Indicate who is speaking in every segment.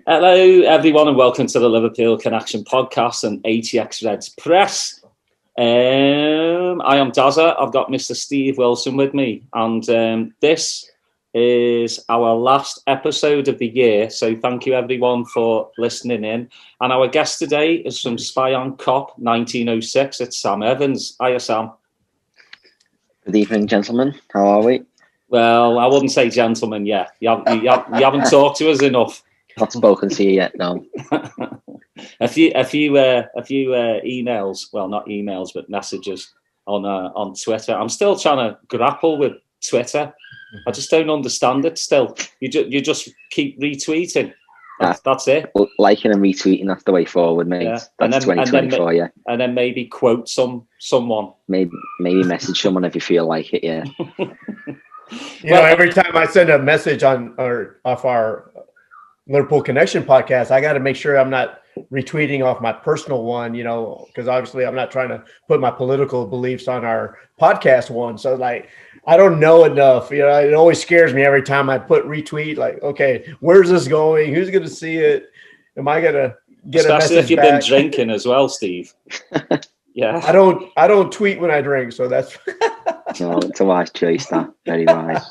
Speaker 1: Hello, everyone, and welcome to the Liverpool Connection podcast and ATX Reds Press. I am Dazza. I've got Mr. Steve Wilson with me, and this is our last episode of the year. So thank you, everyone, for listening in. And our guest today is from Spion Kop, 1906. It's Sam Evans. Hiya, Sam.
Speaker 2: Good evening, gentlemen. How are we?
Speaker 1: Well, I wouldn't say gentlemen yet. You haven't talked to us enough.
Speaker 2: Not spoken to you yet, no.
Speaker 1: a few emails, well, not emails, but messages on Twitter. I'm still trying to grapple with Twitter. I just don't understand it still. You just keep retweeting. That's it.
Speaker 2: Well, liking and retweeting, that's the way forward, mate. Yeah. That's 2024, yeah.
Speaker 1: And then maybe quote someone.
Speaker 2: Maybe message someone if you feel like it, yeah.
Speaker 3: Every time I send a message off our Liverpool Connection podcast, I got to make sure I'm not retweeting off my personal one, because obviously I'm not trying to put my political beliefs on our podcast one. So I don't know enough. It always scares me every time I put retweet. Like, okay, where's this going? Who's going to see it? Am I going to get a message
Speaker 1: Especially if you've
Speaker 3: back?
Speaker 1: been drinking as well, Steve. Yeah.
Speaker 3: I don't tweet when I drink, so that's
Speaker 2: no, it's a wise choice, that. Very wise.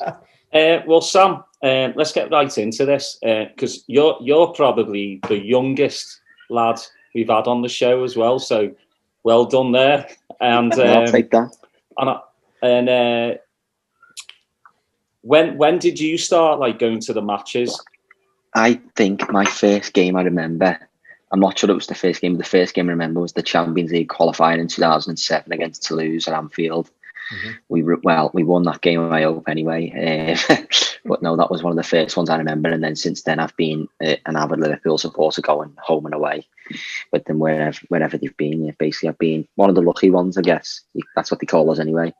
Speaker 1: Well, Sam, let's get right into this because you're probably the youngest lad we've had on the show as well. So well done there. And
Speaker 2: I'll take that.
Speaker 1: And when did you start going to the matches?
Speaker 2: I think my first game I remember, I'm not sure it was the first game, but the first game I remember was the Champions League qualifying in 2007 against Toulouse at Anfield. Mm-hmm. We won that game, I hope, anyway. But no, that was one of the first ones I remember. And then since then, I've been an avid Liverpool supporter, going home and away with them wherever they've been. Yeah, basically, I've been one of the lucky ones, I guess. That's what they call us, anyway.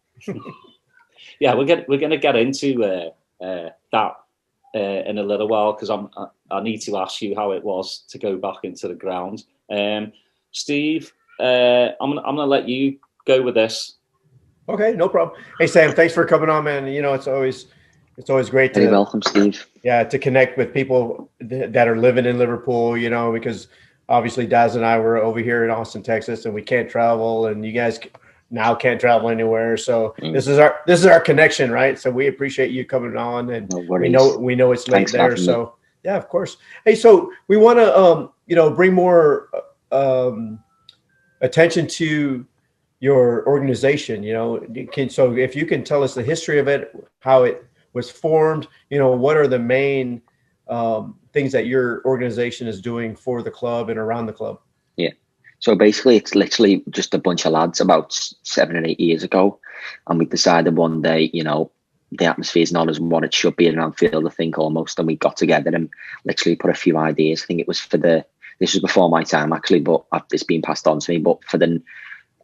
Speaker 1: Yeah, we're going to get into that in a little while because I need to ask you how it was to go back into the ground. Steve, I'm going to let you go with this.
Speaker 3: Okay, no problem. Hey, Sam, thanks for coming on, man. It's always great to.
Speaker 2: You're welcome, Steve.
Speaker 3: Yeah, to connect with people that are living in Liverpool, because obviously Daz and I were over here in Austin, Texas, and we can't travel, and you guys now can't travel anywhere. So this is our connection, right? So we appreciate you coming on, and we know it's late there. So yeah, of course. Hey, so we want to bring more attention to your organization, so if you can tell us the history of it, how it was formed, what are the main things that your organization is doing for the club and around the club?
Speaker 2: Yeah. So basically it's literally just a bunch of lads about 7 or 8 years ago. And we decided one day, the atmosphere is not as what it should be at Anfield, I think, almost. And we got together and literally put a few ideas. I think it was this was before my time actually, but it's been passed on to me. But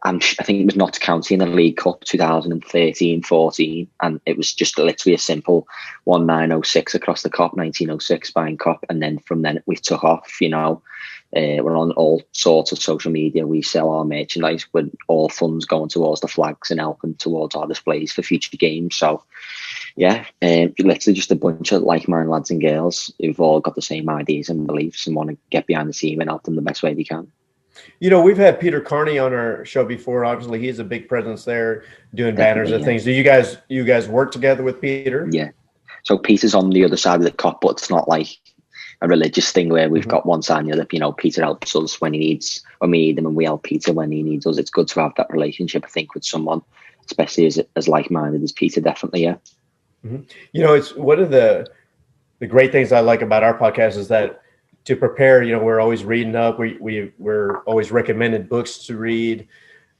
Speaker 2: I think it was Notts County in the League Cup 2013-14, and it was just literally a simple 1906 across the Kop, 1906 Spion Kop, and then from then we took off. We're on all sorts of social media. We sell our merchandise with all funds going towards the flags and helping towards our displays for future games. So, yeah, literally just a bunch of like-minded lads and girls who've all got the same ideas and beliefs and want to get behind the team and help them the best way they can.
Speaker 3: We've had Peter Carney on our show before. Obviously, he's a big presence there doing banners and things. Do you guys work together with Peter?
Speaker 2: Yeah. So Peter's on the other side of the Kop, but it's not like a religious thing where we've got one side and the other. Peter helps us when we need him, and we help Peter when he needs us. It's good to have that relationship, I think, with someone, especially as like-minded as Peter, definitely, yeah.
Speaker 3: Mm-hmm. It's one of the great things I like about our podcast is that to prepare, we're always reading up. We're always recommended books to read.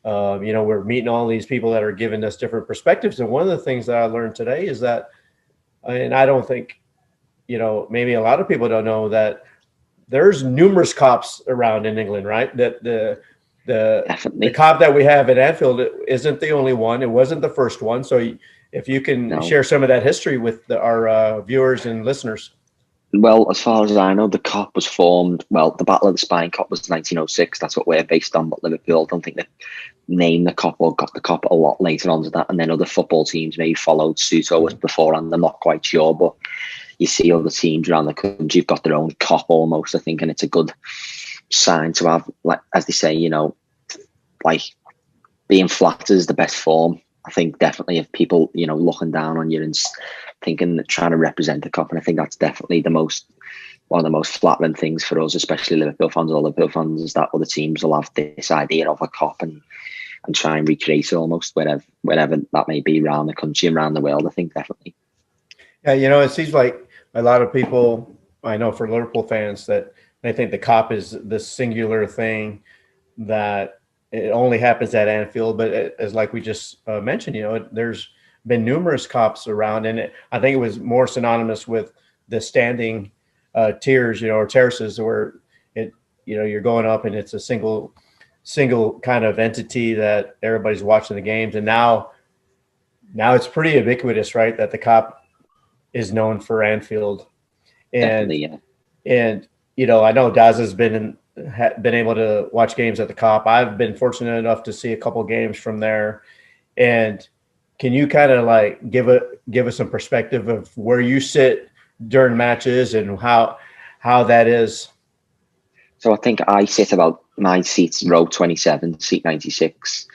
Speaker 3: We're meeting all these people that are giving us different perspectives. And one of the things that I learned today is that, and I don't think, maybe a lot of people don't know that there's numerous Kops around in England, right? That the Kop that we have at Anfield isn't the only one. It wasn't the first one. So if you can share some of that history with our viewers and listeners.
Speaker 2: Well, as far as I know, the Kop was formed. Well, the Battle of the Spion Kop was 1906. That's what we're based on. But Liverpool, I don't think they named the Kop or got the Kop a lot later on to that. And then other football teams maybe followed suit or was before, and I'm not quite sure. But you see other teams around the country have got their own cop almost, I think, and it's a good sign to have, like, as they say, like, being flat is the best form. I think definitely if people, looking down on you and thinking that trying to represent the cop, and I think that's definitely one of the most flattering things for us, especially Liverpool fans or Liverpool fans, is that other teams will have this idea of a cop and try and recreate it almost wherever that may be around the country and around the world. I think definitely.
Speaker 3: Yeah, it seems like a lot of people, I know for Liverpool fans, that they think the cop is this singular thing that it only happens at Anfield. But as like we just mentioned, there's been numerous cops around, and I think it was more synonymous with the standing tiers, or terraces, where you're going up and it's a single kind of entity that everybody's watching the games. And now it's pretty ubiquitous, right, that the cop is known for Anfield. And
Speaker 2: definitely, yeah.
Speaker 3: And I know Daz has been able to watch games at the Kop. I've been fortunate enough to see a couple games from there. And can you kind of like give us some perspective of where you sit during matches and how that is?
Speaker 2: So I think I sit about my seats, row 27, seat 96,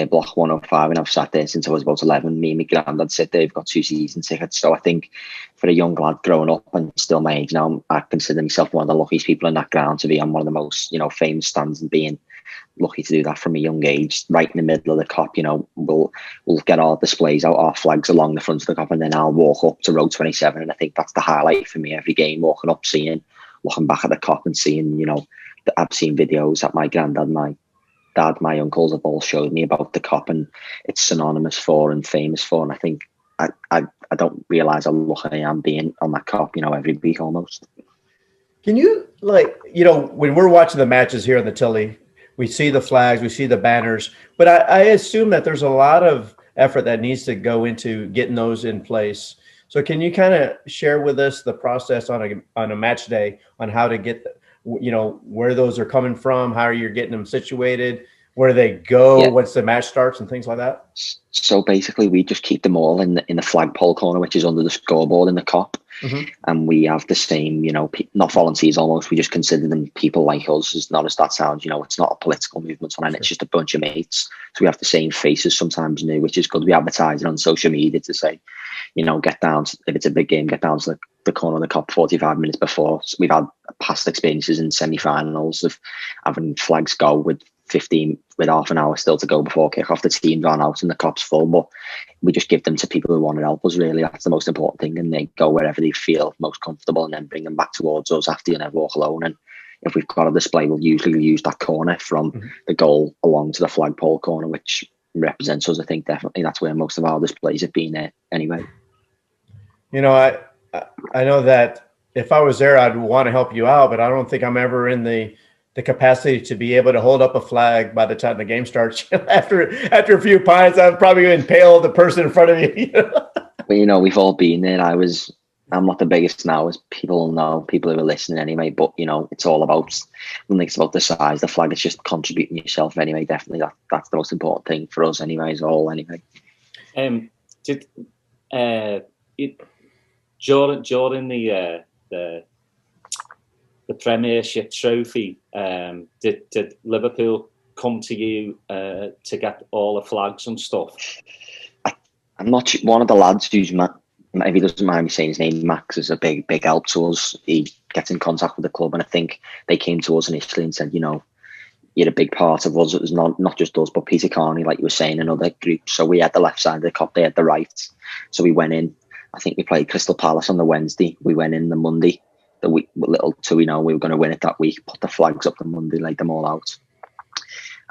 Speaker 2: block 105, and I've sat there since I was about 11. Me and my granddad sit there. They've got 2 season tickets. So I think for a young lad growing up and still my age now, I consider myself one of the luckiest people in that ground to be on one of the most, famous stands, and being lucky to do that from a young age, right in the middle of the Kop. We'll get our displays out, our flags along the front of the Kop, and then I'll walk up to row 27. And I think that's the highlight for me every game, walking up, looking back at the Kop and seeing, I've seen videos that my granddad, my dad, my uncles have all showed me about the Kop, and it's synonymous for and famous for. And I think I don't realise how lucky I am being on that Kop, every week almost.
Speaker 3: Can you, when we're watching the matches here on the telly, we see the flags, we see the banners, but I assume that there's a lot of effort that needs to go into getting those in place. So can you kind of share with us the process on a match day on how to get where those are coming from, how you're getting them situated, where they go once the match starts, and things like that?
Speaker 2: So basically, we just keep them all in the flagpole corner, which is under the scoreboard in the Kop. And we have the same, not volunteers almost. We just consider them people like us. As not as that sounds, it's not a political movement, and it's just a bunch of mates. So we have the same faces, sometimes new, which is good. We advertise it on social media to say, get down if it's a big game, get down to the corner of the Kop 45 minutes before. So we've had past experiences in semi-finals of having flags go with half an hour still to go before kick-off. The team ran out and the Kop's full, but we just give them to people who want to help us, really. That's the most important thing, and they go wherever they feel most comfortable and then bring them back towards us after you never walk alone. And if we've got a display, we'll usually use that corner from the goal along to the flagpole corner, which represents us. I think definitely that's where most of our displays have been there anyway.
Speaker 3: I know that if I was there, I'd want to help you out, but I don't think I'm ever in the capacity to be able to hold up a flag by the time the game starts. After a few pints, I'm probably going to impale the person in front of me.
Speaker 2: Well, we've all been there. I'm not the biggest now, as people know, people who are listening anyway, but it's all about, when it's about the size of the flag, it's just contributing yourself anyway. Definitely that's the most important thing for us anyway,
Speaker 1: During the Premiership trophy, did Liverpool come to you to get all the flags and stuff?
Speaker 2: I'm not sure. One of the lads who's if he doesn't mind me saying his name, Max, is a big help to us. He gets in contact with the club, and I think they came to us initially and said, you're a big part of us. It was not just us, but Peter Carney, like you were saying, another group. So we had the left side of the Kop, they had the right. So we went in. I think we played Crystal Palace on the Wednesday. We went in the Monday. The week, little do we know we were going to win it that week. Put the flags up the Monday, laid them all out.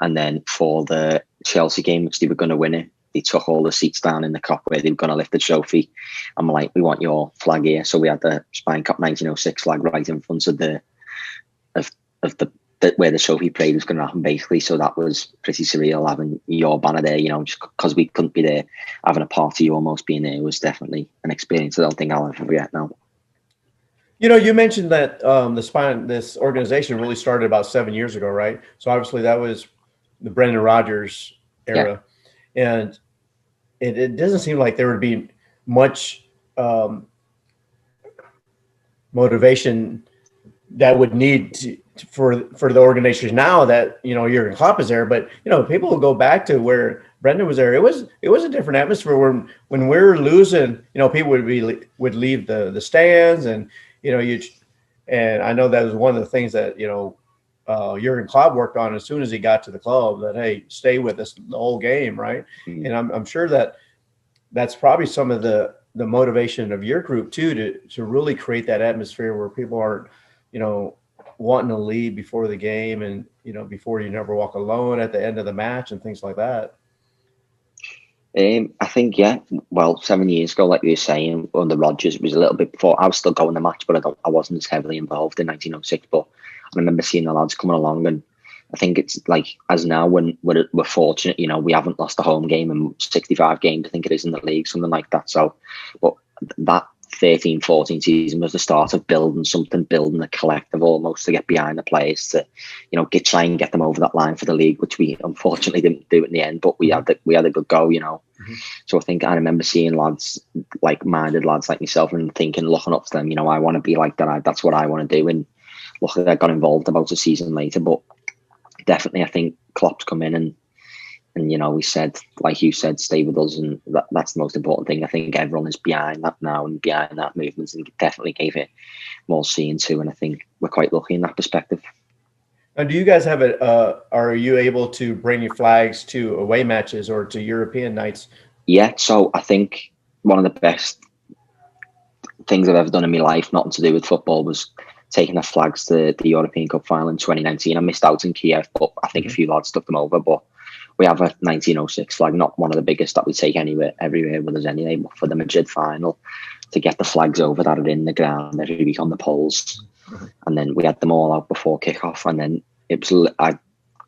Speaker 2: And then for the Chelsea game, which they were going to win it, they took all the seats down in the Kop where they were going to lift the trophy. I'm like, we want your flag here. So we had the Spion Kop 1906 flag right in front of the where the trophy parade was going to happen, basically. So that was pretty surreal, having your banner there, just because we couldn't be there, having a party, almost being there was definitely an experience I don't think I'll ever forget now.
Speaker 3: You mentioned that this organization really started about 7 years ago, right? So obviously that was the Brendan Rodgers era. And it doesn't seem like there would be much motivation that would need for the organization now that, you know, Jurgen Klopp is there. But, you know, people will go back to where Brendan was there. It was a different atmosphere when we were losing, you know, people would leave the stands, and, you know, and I know that was one of the things that, you know, Jurgen Klopp worked on as soon as he got to the club, that, hey, stay with us the whole game. Right. Mm-hmm. And I'm sure that's probably some of the motivation of your group too, to really create that atmosphere where people aren't, you know, wanting to leave before the game, and, you know, before you never walk alone at the end of the match and things like that.
Speaker 2: I think, yeah. Well, 7 years ago, like you were saying, under Rodgers, it was a little bit before. I was still going the match, but I wasn't as heavily involved in 1906. But I remember seeing the lads coming along, and I think it's like, as now, when we're fortunate, you know, we haven't lost a home game in 65 games, I think it is, in the league, something like that. So, but that 13-14 season was the start of building a collective almost, to get behind the players, to, you know, try and get them over that line for the league, which we unfortunately didn't do in the end, but we had a good go, you know. Mm-hmm. So I think I remember seeing lads, like-minded lads like myself, and looking up to them, you know, I want to be like that. That's what I want to do. And luckily I got involved about a season later, but definitely I think Klopp's come in and you know, we said, like you said, stay with us, and that's the most important thing. I think everyone is behind that now and behind that movement, and definitely gave it more seeing to. And I think we're quite lucky in that perspective.
Speaker 3: Now, do you guys have are you able to bring your flags to away matches or to European nights?
Speaker 2: Yeah, so I think one of the best things I've ever done in my life, nothing to do with football, was taking the flags to the European Cup final in 2019. I missed out in Kiev, but I think a few lads took them over. But we have a 1906 flag, not one of the biggest that we take everywhere with us anyway, but for the Madrid final, to get the flags over that are in the ground every week on the poles. And then we had them all out before kickoff. And then it was, I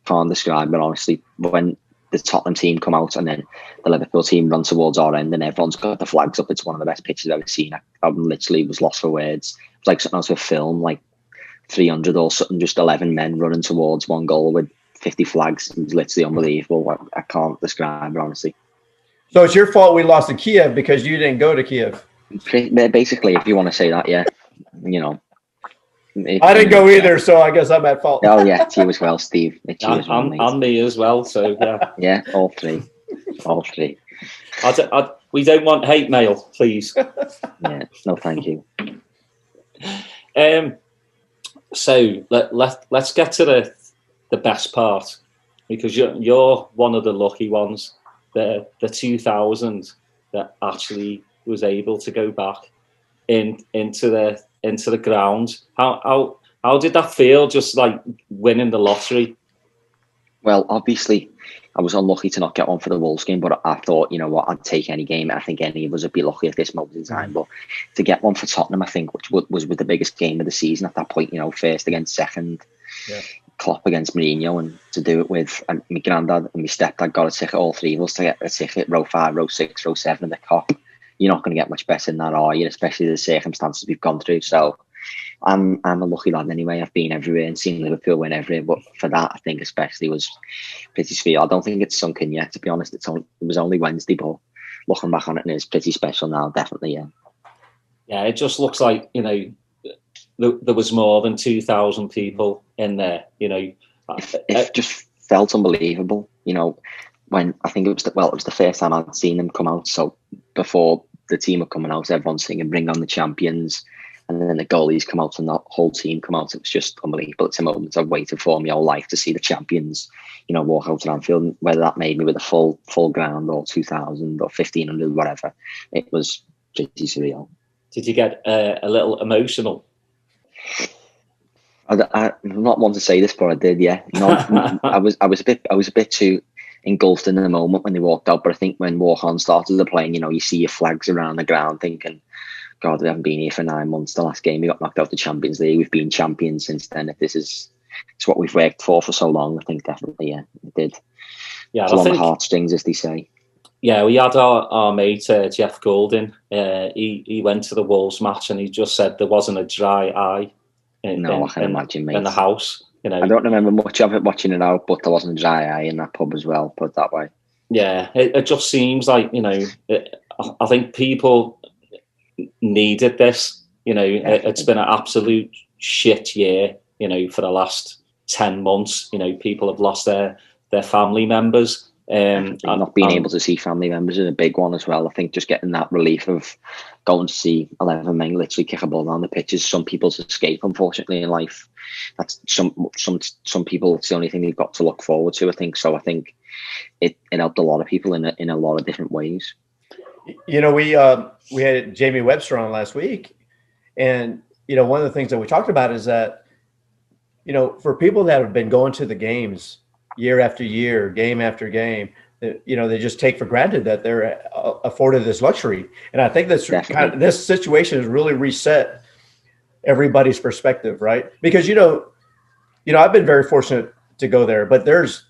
Speaker 2: can't describe it honestly, but when the Tottenham team come out and then the Liverpool team run towards our end and everyone's got the flags up, it's one of the best pictures I've ever seen. I literally was lost for words. It was like something out of a film, like 300 or something, just 11 men running towards one goal with 50 flags. It was literally unbelievable. I can't describe it, honestly.
Speaker 3: So it's your fault we lost to Kiev because you didn't go to Kiev?
Speaker 2: Basically, if you want to say that, yeah. You know.
Speaker 3: I didn't go either, so I guess I'm at fault.
Speaker 2: Oh, yeah, it's you as well, Steve. It's you as well,
Speaker 1: and me as well, so yeah.
Speaker 2: Yeah, all three. All three.
Speaker 1: We don't want hate mail, please.
Speaker 2: Yeah, no, thank you.
Speaker 1: So let's get to the best part, because you're one of the lucky ones, the 2000 that actually was able to go back into the ground. How did that feel, just like winning the lottery?
Speaker 2: Well, obviously I was unlucky to not get one for the Wolves game, but I thought, you know what, I'd take any game. I think any of us would be lucky at this moment in time. But to get one for Tottenham, I think, which was with the biggest game of the season at that point, you know, first against second, Klopp against Mourinho, and to do it with my granddad and my stepdad got a ticket, all three of us to get a ticket, row 5, row 6, row 7 of the Kop. You're not going to get much better than that, are you? Especially the circumstances we've gone through. So I'm a lucky lad anyway. I've been everywhere and seen Liverpool win everywhere, but for that, I think especially was pretty special. I don't think it's sunk in yet, to be honest. It was only Wednesday, but looking back on it, it's pretty special now, definitely, yeah.
Speaker 1: Yeah, it just looks like, you know, there was more than 2,000 people in there, you know.
Speaker 2: It just felt unbelievable, you know, when I think it was the first time I'd seen them come out. So before the team were coming out, everyone's singing "Bring on the Champions," and then the goalies come out and the whole team come out. It was just unbelievable. It's a moment I've waited for my whole life, to see the champions, you know, walk out to Anfield, whether that made me with a full ground or 2,000 or 1,500, whatever. It was pretty surreal.
Speaker 1: Did you get a little emotional?
Speaker 2: I'm not one to say this, but I did. Yeah, I was a bit too engulfed in the moment when they walked out. But I think when walk-on started playing, you know, you see your flags around the ground, thinking, God, we haven't been here for 9 months. The last game we got knocked out the Champions League. We've been champions since then. If it's what we've worked for so long, I think definitely, yeah, it did. Yeah, it's along the heartstrings, as they say.
Speaker 1: Yeah, we had our mate Jeff Golding. He went to the Wolves match and he just said there wasn't a dry eye.
Speaker 2: I can imagine, mate.
Speaker 1: In the house, you know.
Speaker 2: I don't remember much of it watching it out, but there wasn't a dry eye in that pub as well, put it that way.
Speaker 1: Yeah, it just seems like, you know, I think people needed this, You know, it's been an absolute shit year, you know, for the last 10 months. You know, people have lost their family members.
Speaker 2: Not being able to see family members is a big one as well. I think just getting that relief of going to see 11 men literally kick a ball down the pitch is some people's escape, unfortunately, in life. That's some people, it's the only thing they've got to look forward to, I think. So I think it helped a lot of people in a lot of different ways.
Speaker 3: You know, we had Jamie Webster on last week, and you know, one of the things that we talked about is that, you know, for people that have been going to the games year after year, game after game, you know, they just take for granted that they're afforded this luxury. And I think that's kind of, this situation has really reset everybody's perspective, right? Because, you know, I've been very fortunate to go there, but there's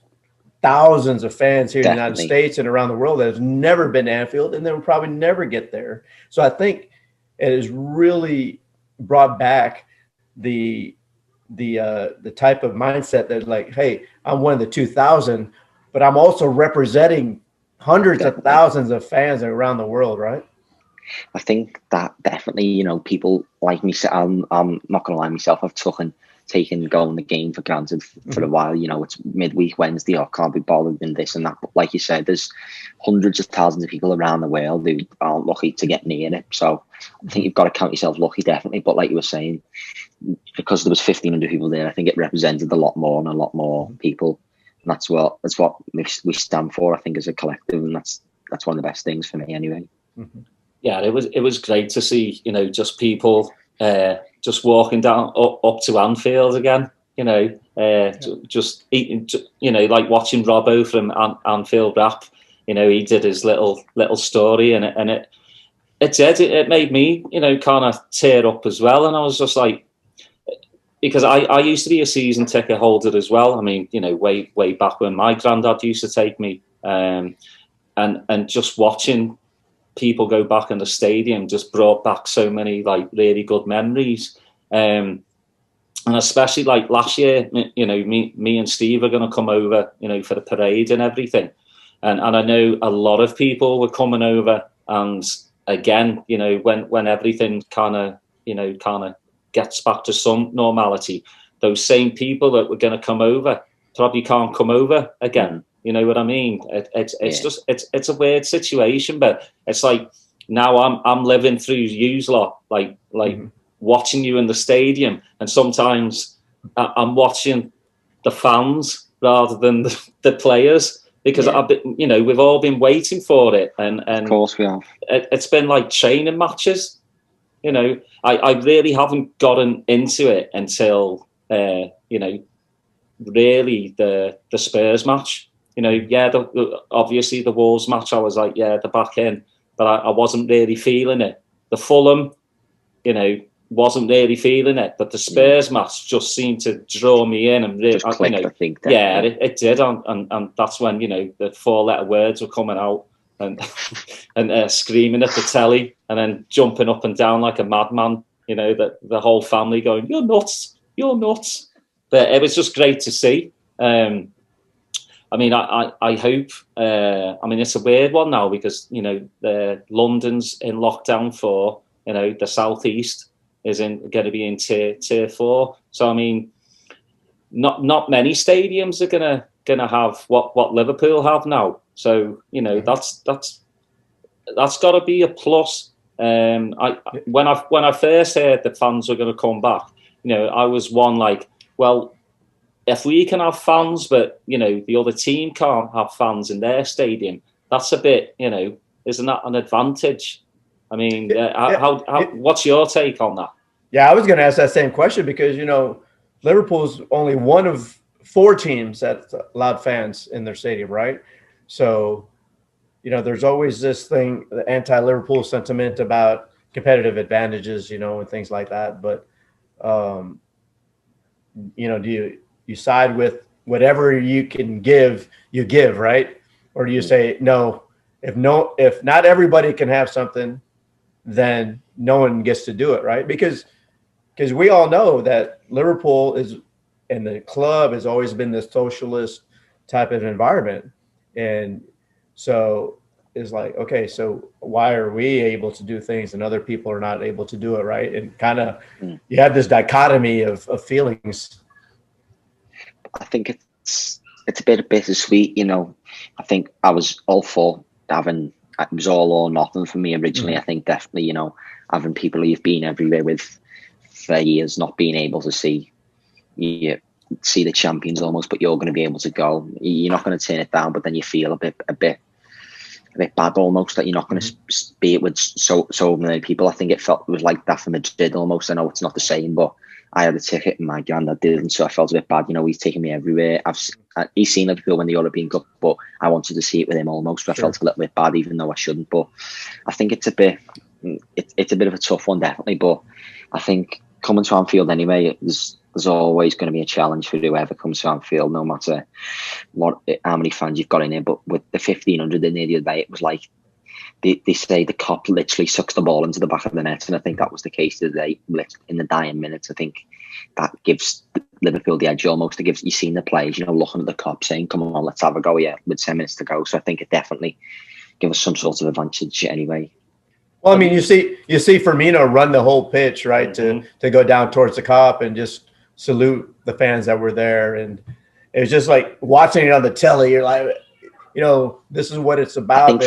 Speaker 3: thousands of fans here in the United States and around the world that have never been to Anfield, and they will probably never get there. So I think it has really brought back the type of mindset that's like, hey, I'm one of the 2,000, but I'm also representing hundreds of thousands of fans around the world, right?
Speaker 2: I think that definitely, you know, people like me, I'm not going to lie myself, I've taken going the game for granted for a while. You know, it's midweek Wednesday, I can't be bothered in this and that. But like you said, there's hundreds of thousands of people around the world who aren't lucky to get near it. So I think you've got to count yourself lucky, definitely. But like you were saying, because there was 1,500 people there, I think it represented a lot more and a lot more people. And that's what we stand for, I think, as a collective. And that's one of the best things for me anyway.
Speaker 3: Mm-hmm.
Speaker 1: Yeah, it was great to see, you know, just people just walking down up to Anfield again, you know, just eating, you know, like watching Robbo from Anfield Rap. You know, he did his little story, and it made me, you know, kind of tear up as well. And I was just like, because I used to be a season ticket holder as well. I mean, you know, way back when my granddad used to take me, and just watching people go back in the stadium just brought back so many like really good memories. And especially like last year, you know, me and Steve are going to come over, you know, for the parade and everything. And I know a lot of people were coming over, and again, you know, when everything kind of gets back to some normality, those same people that were going to come over probably can't come over again. You know what I mean? It's a weird situation, but it's like now I'm living through yous lot, like watching you in the stadium, and sometimes I'm watching the fans rather than the players, because I've been, you know, we've all been waiting for it, and
Speaker 2: of course we have.
Speaker 1: It's been like training matches. You know, I really haven't gotten into it until you know, really the Spurs match. You know, obviously the Wolves match, I was like, they're back in, but I wasn't really feeling it. The Fulham, you know, wasn't really feeling it, but the Spurs match just seemed to draw me in, and really,
Speaker 2: just clicked,
Speaker 1: you know,
Speaker 2: I think.
Speaker 1: it did, and that's when, you know, the 4-letter words were coming out, and screaming at the telly, and then jumping up and down like a madman. You know, the whole family going, "You're nuts! You're nuts!" But it was just great to see. I mean, I hope. I mean, it's a weird one now because, you know, London's in lockdown 4. You know, the southeast is going to be in tier 4. So I mean, not many stadiums are gonna have what Liverpool have now. So, you know, that's got to be a plus. When I first heard that fans were going to come back, you know, I was one like, well, if we can have fans, but, you know, the other team can't have fans in their stadium, that's a bit, you know, isn't that an advantage? I mean, what's your take on that?
Speaker 3: Yeah, I was going to ask that same question because, you know, Liverpool's only one of 4 teams that allowed fans in their stadium, right? So, you know, there's always this thing, the anti-Liverpool sentiment about competitive advantages, you know, and things like that. But, you know, do you side with whatever you can give, you give, right? Or do you say, no, if not everybody can have something, then no one gets to do it, right? Because we all know that Liverpool is, and the club has always been this socialist type of environment. And so is like, okay, so why are we able to do things and other people are not able to do it, right? And kind of you have this dichotomy of feelings.
Speaker 2: I think it's a bit bittersweet, you know. I think I was all for having, it was all or nothing for me originally. I think definitely, you know, having people who you've been everywhere with for years not being able to see the champions almost, but you're going to be able to go. You're not going to turn it down, but then you feel a bit bad almost that you're not going to be it with so many people. I think it was like that for Madrid almost. I know it's not the same, but I had a ticket and my granddad didn't, so I felt a bit bad. You know, he's taking me everywhere. He's seen Liverpool win the European Cup, but I wanted to see it with him almost. So I felt a little bit bad, even though I shouldn't. But I think it's a bit of a tough one, definitely. But I think coming to Anfield anyway, there's always going to be a challenge for whoever comes to Anfield, no matter how many fans you've got in there. But with the 1,500 in there the other day, it was like they say the Kop literally sucks the ball into the back of the net, and I think that was the case today. In the dying minutes, I think that gives Liverpool the edge almost. It gives, you've seen the players, you know, looking at the Kop saying, "Come on, let's have a go here," with 10 minutes to go. So I think it definitely gives us some sort of advantage anyway.
Speaker 3: Well, I mean, you see Firmino run the whole pitch, right, to go down towards the Kop and just salute the fans that were there, and it was just like watching it on the telly. You're like, you know, this is what it's about.
Speaker 2: I think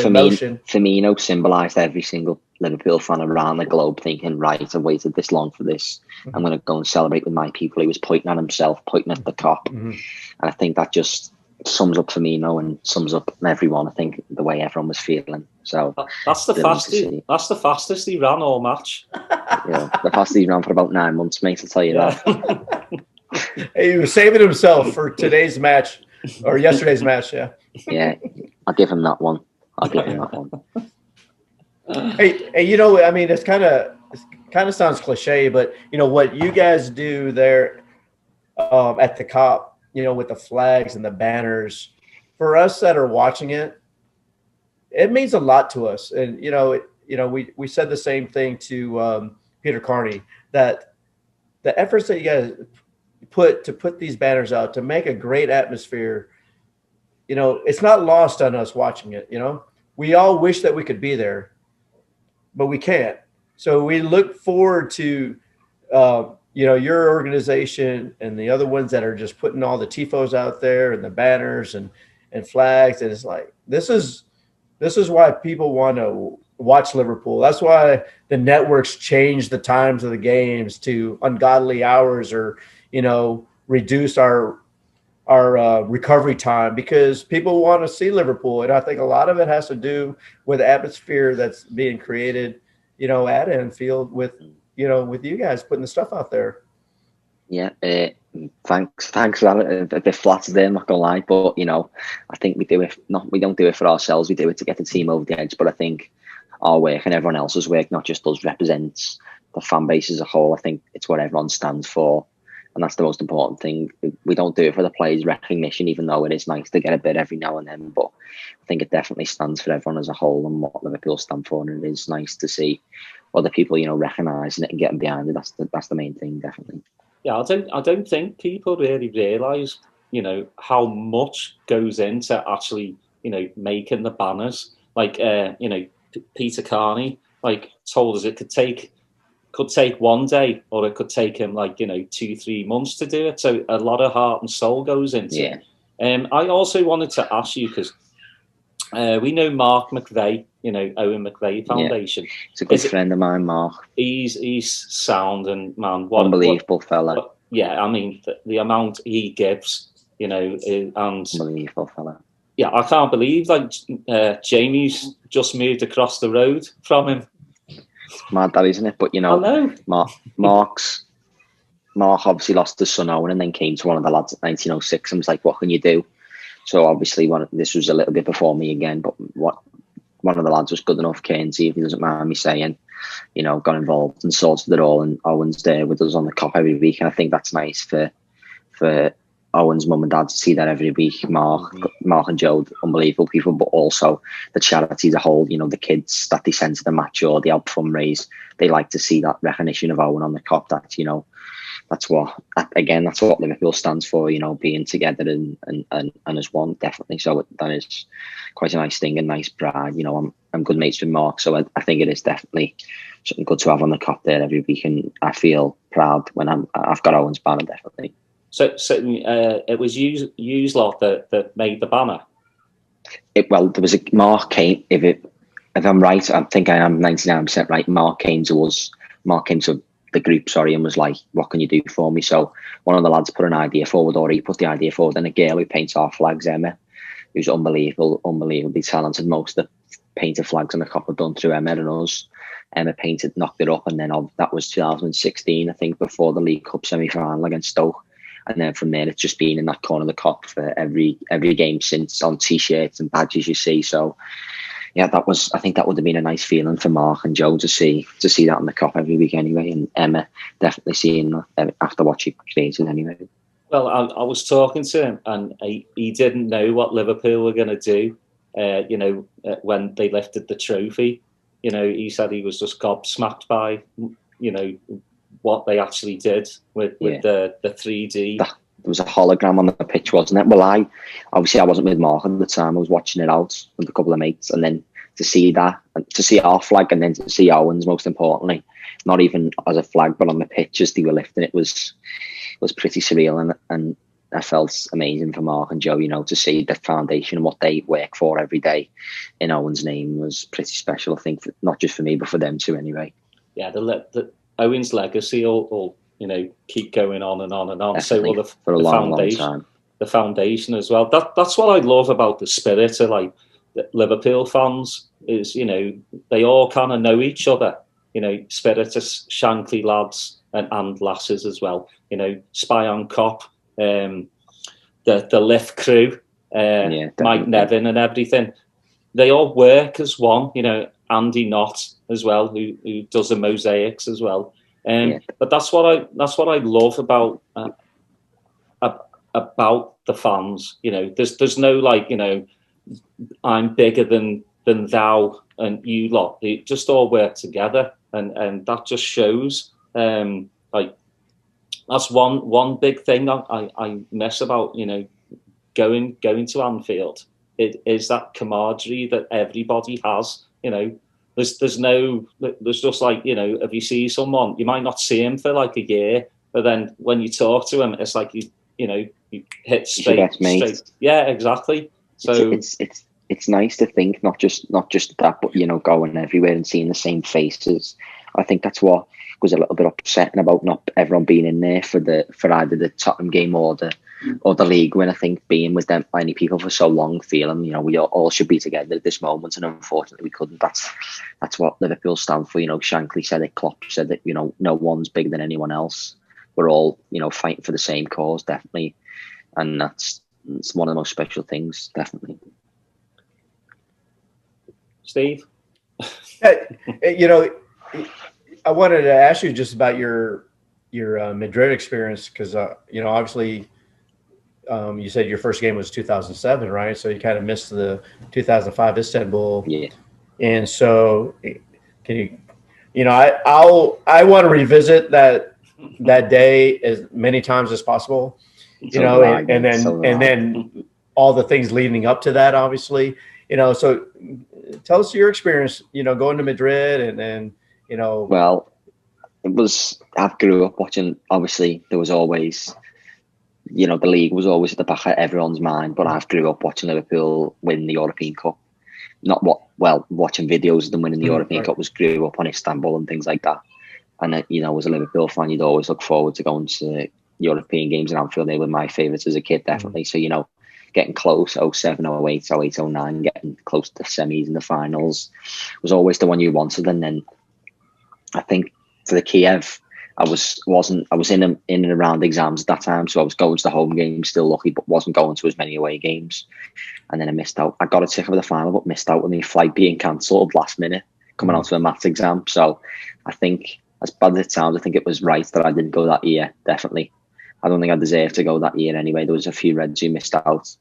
Speaker 2: Firmino symbolised every single Liverpool fan around the globe thinking, right, I've waited this long for this. I'm going to go and celebrate with my people. He was pointing at himself, pointing at the Kop. And I think that just sums up Firmino and sums up everyone, I think, the way everyone was feeling. So
Speaker 1: that's the fastest he ran all match.
Speaker 2: Yeah, the fastest he ran for about 9 months, mate, I'll tell you that.
Speaker 3: He was saving himself for today's match or yesterday's match, yeah.
Speaker 2: Yeah, I'll give him that one.
Speaker 3: Hey, you know, I mean, it kind of sounds cliche, but you know what you guys do there at the Kop, you know, with the flags and the banners, for us that are watching it, it means a lot to us. And we said the same thing to Peter Carney, that the efforts that you guys put these banners out to make a great atmosphere, you know, it's not lost on us watching it. You know, we all wish that we could be there, but we can't. So we look forward to, your organization and the other ones that are just putting all the tifos out there and the banners and flags. And it's like, this is why people want to watch Liverpool. That's why the networks change the times of the games to ungodly hours, or, you know, reduce our recovery time, because people want to see Liverpool. And I think a lot of it has to do with the atmosphere that's being created, you know, at Anfield with you guys putting the stuff out there.
Speaker 2: Yeah, thanks for that. A bit flattered there, I'm not gonna lie, but you know, I think we don't do it for ourselves. We do it to get the team over the edge. But I think our work and everyone else's work, not just us, represents the fan base as a whole. I think it's what everyone stands for, and that's the most important thing. We don't do it for the players' recognition, even though it is nice to get a bit every now and then. But I think it definitely stands for everyone as a whole and what Liverpool stand for, and it is nice to see other people, you know, recognising it and getting behind it. That's the main thing, definitely.
Speaker 1: Yeah, I don't think people really realise, you know, how much goes into actually, you know, making the banners. Like, Peter Carney, like, told us it could take 1 day, or it could take him 2-3 months to do it. So a lot of heart and soul goes into it. I also wanted to ask you, because we know Mark McVeigh, you know, Owen McVeigh Foundation.
Speaker 2: Yeah. It's a good friend of mine, Mark.
Speaker 1: He's sound, and man,
Speaker 2: unbelievable fella.
Speaker 1: Yeah, I mean, the amount he gives, you know, and
Speaker 2: unbelievable fella.
Speaker 1: Yeah, I can't believe Jamie's just moved across the road from him.
Speaker 2: Mad that, isn't it? But you know, Mark obviously lost his son Owen, and then came to one of the lads at 1906 and was like, "What can you do?" So obviously, this was a little bit before me again, but one of the lads was good enough, Keynesy, if he doesn't mind me saying, you know, got involved and sorted it all. And Owen's there with us on the Kop every week, and I think that's nice for Owen's mum and dad to see that every week. Mark and Joe, unbelievable people, but also the charity as a whole. You know, the kids that they send to the match or they help fundraise, they like to see that recognition of Owen on the Kop. That, you know, that's what Liverpool stands for, you know, being together and as one, definitely. So that is quite a nice thing and nice pride. You know, I'm good mates with Mark, so I think it is definitely something good to have on the cup there every week, and I feel proud when I've got Owen's banner, definitely.
Speaker 1: So it was you lot that made the banner.
Speaker 2: Well, there was Mark came. If I'm right, I think I am 99% right. Mark came to the group, and was like, "What can you do for me?" So one of the lads put an idea forward, or he put the idea forward, and a girl who paints our flags, Emma, who's unbelievably talented. Most of the painted flags on the cup were done through Emma and us. Emma painted, knocked it up, and then that was 2016, I think, before the League Cup semi-final against Stoke. And then from there, it's just been in that corner of the cup for every game since, on T-shirts and badges you see. So, yeah, I think that would have been a nice feeling for Mark and Joe to see that on the cup every week anyway. And Emma definitely seeing that after what she created anyway.
Speaker 1: Well, I was talking to him, and he didn't know what Liverpool were going to do. When they lifted the trophy, you know, he said he was just gobsmacked by, you know, what they actually did with the 3D.
Speaker 2: There was a hologram on the pitch, wasn't it? Well, I wasn't with Mark at the time. I was watching it out with a couple of mates, and then to see that, and to see our flag, and then to see Owen's, most importantly, not even as a flag, but on the pitch as they were lifting it, was pretty surreal, and I felt amazing for Mark and Joe. You know, to see the foundation and what they work for every day in Owen's name was pretty special. I think not just for me, but for them too. Anyway.
Speaker 1: Yeah, the Owen's legacy will you know, keep going on and on and on.
Speaker 2: Definitely.
Speaker 1: So
Speaker 2: For a long time.
Speaker 1: The foundation as well. That's what I love about the spirit of like the Liverpool fans is, you know, they all kind of know each other. You know, spirit of Shankly lads and lasses as well. You know, Spion Kop, the lift crew, Mike Nevin and everything. They all work as one. You know, Andy Knott as well, who does the mosaics as well. But that's what I love about the fans. You know, there's no like, you know, I'm bigger than thou and you lot. They just all work together, and that just shows. Like that's one big thing I miss about, you know, going to Anfield. It is that camaraderie that everybody has. You know, there's just like, you know, if you see someone, you might not see him for like a year, but then when you talk to him, it's like you hit straight. Yeah, exactly. So
Speaker 2: it's nice to think not just that, but, you know, going everywhere and seeing the same faces. I think that's what was a little bit upsetting about not everyone being in there for either the Tottenham game or the league win. I think being with them many people for so long, feeling, you know, we all should be together at this moment, and unfortunately we couldn't. That's what Liverpool stand for. You know, Shankly said it, Klopp said that, you know, no one's bigger than anyone else. We're all, you know, fighting for the same cause, definitely, and it's one of the most special things, definitely.
Speaker 1: Steve,
Speaker 3: you know, I wanted to ask you just about your Madrid experience, because you know, obviously, you said your first game was 2007, right? So you kind of missed the 2005 Istanbul.
Speaker 2: Yeah.
Speaker 3: And so, can you, you know, I want to revisit that day as many times as possible. You know, and then all the things leading up to that, obviously. You know, so tell us your experience, you know, going to Madrid and then, you know.
Speaker 2: Well, I grew up watching, obviously there was always, you know, the league was always at the back of everyone's mind, but I grew up watching Liverpool win the European Cup. Watching videos of them winning the European Cup, grew up on Istanbul and things like that. And, you know, as a Liverpool fan, you'd always look forward to going to European games in Anfield. They were my favourites as a kid, definitely. So, you know, getting close, 07, 08, 08, 09, getting close to the semis and the finals was always the one you wanted. And then I think for the Kiev, I was in and around exams at that time, so I was going to the home games, still lucky, but wasn't going to as many away games. And then I missed out. I got a ticket for the final, but missed out with my flight being cancelled last minute, coming out to a maths exam. So I think, as bad as it sounds, I think it was right that I didn't go that year, definitely. I don't think I deserved to go that year anyway. There was a few Reds who missed out,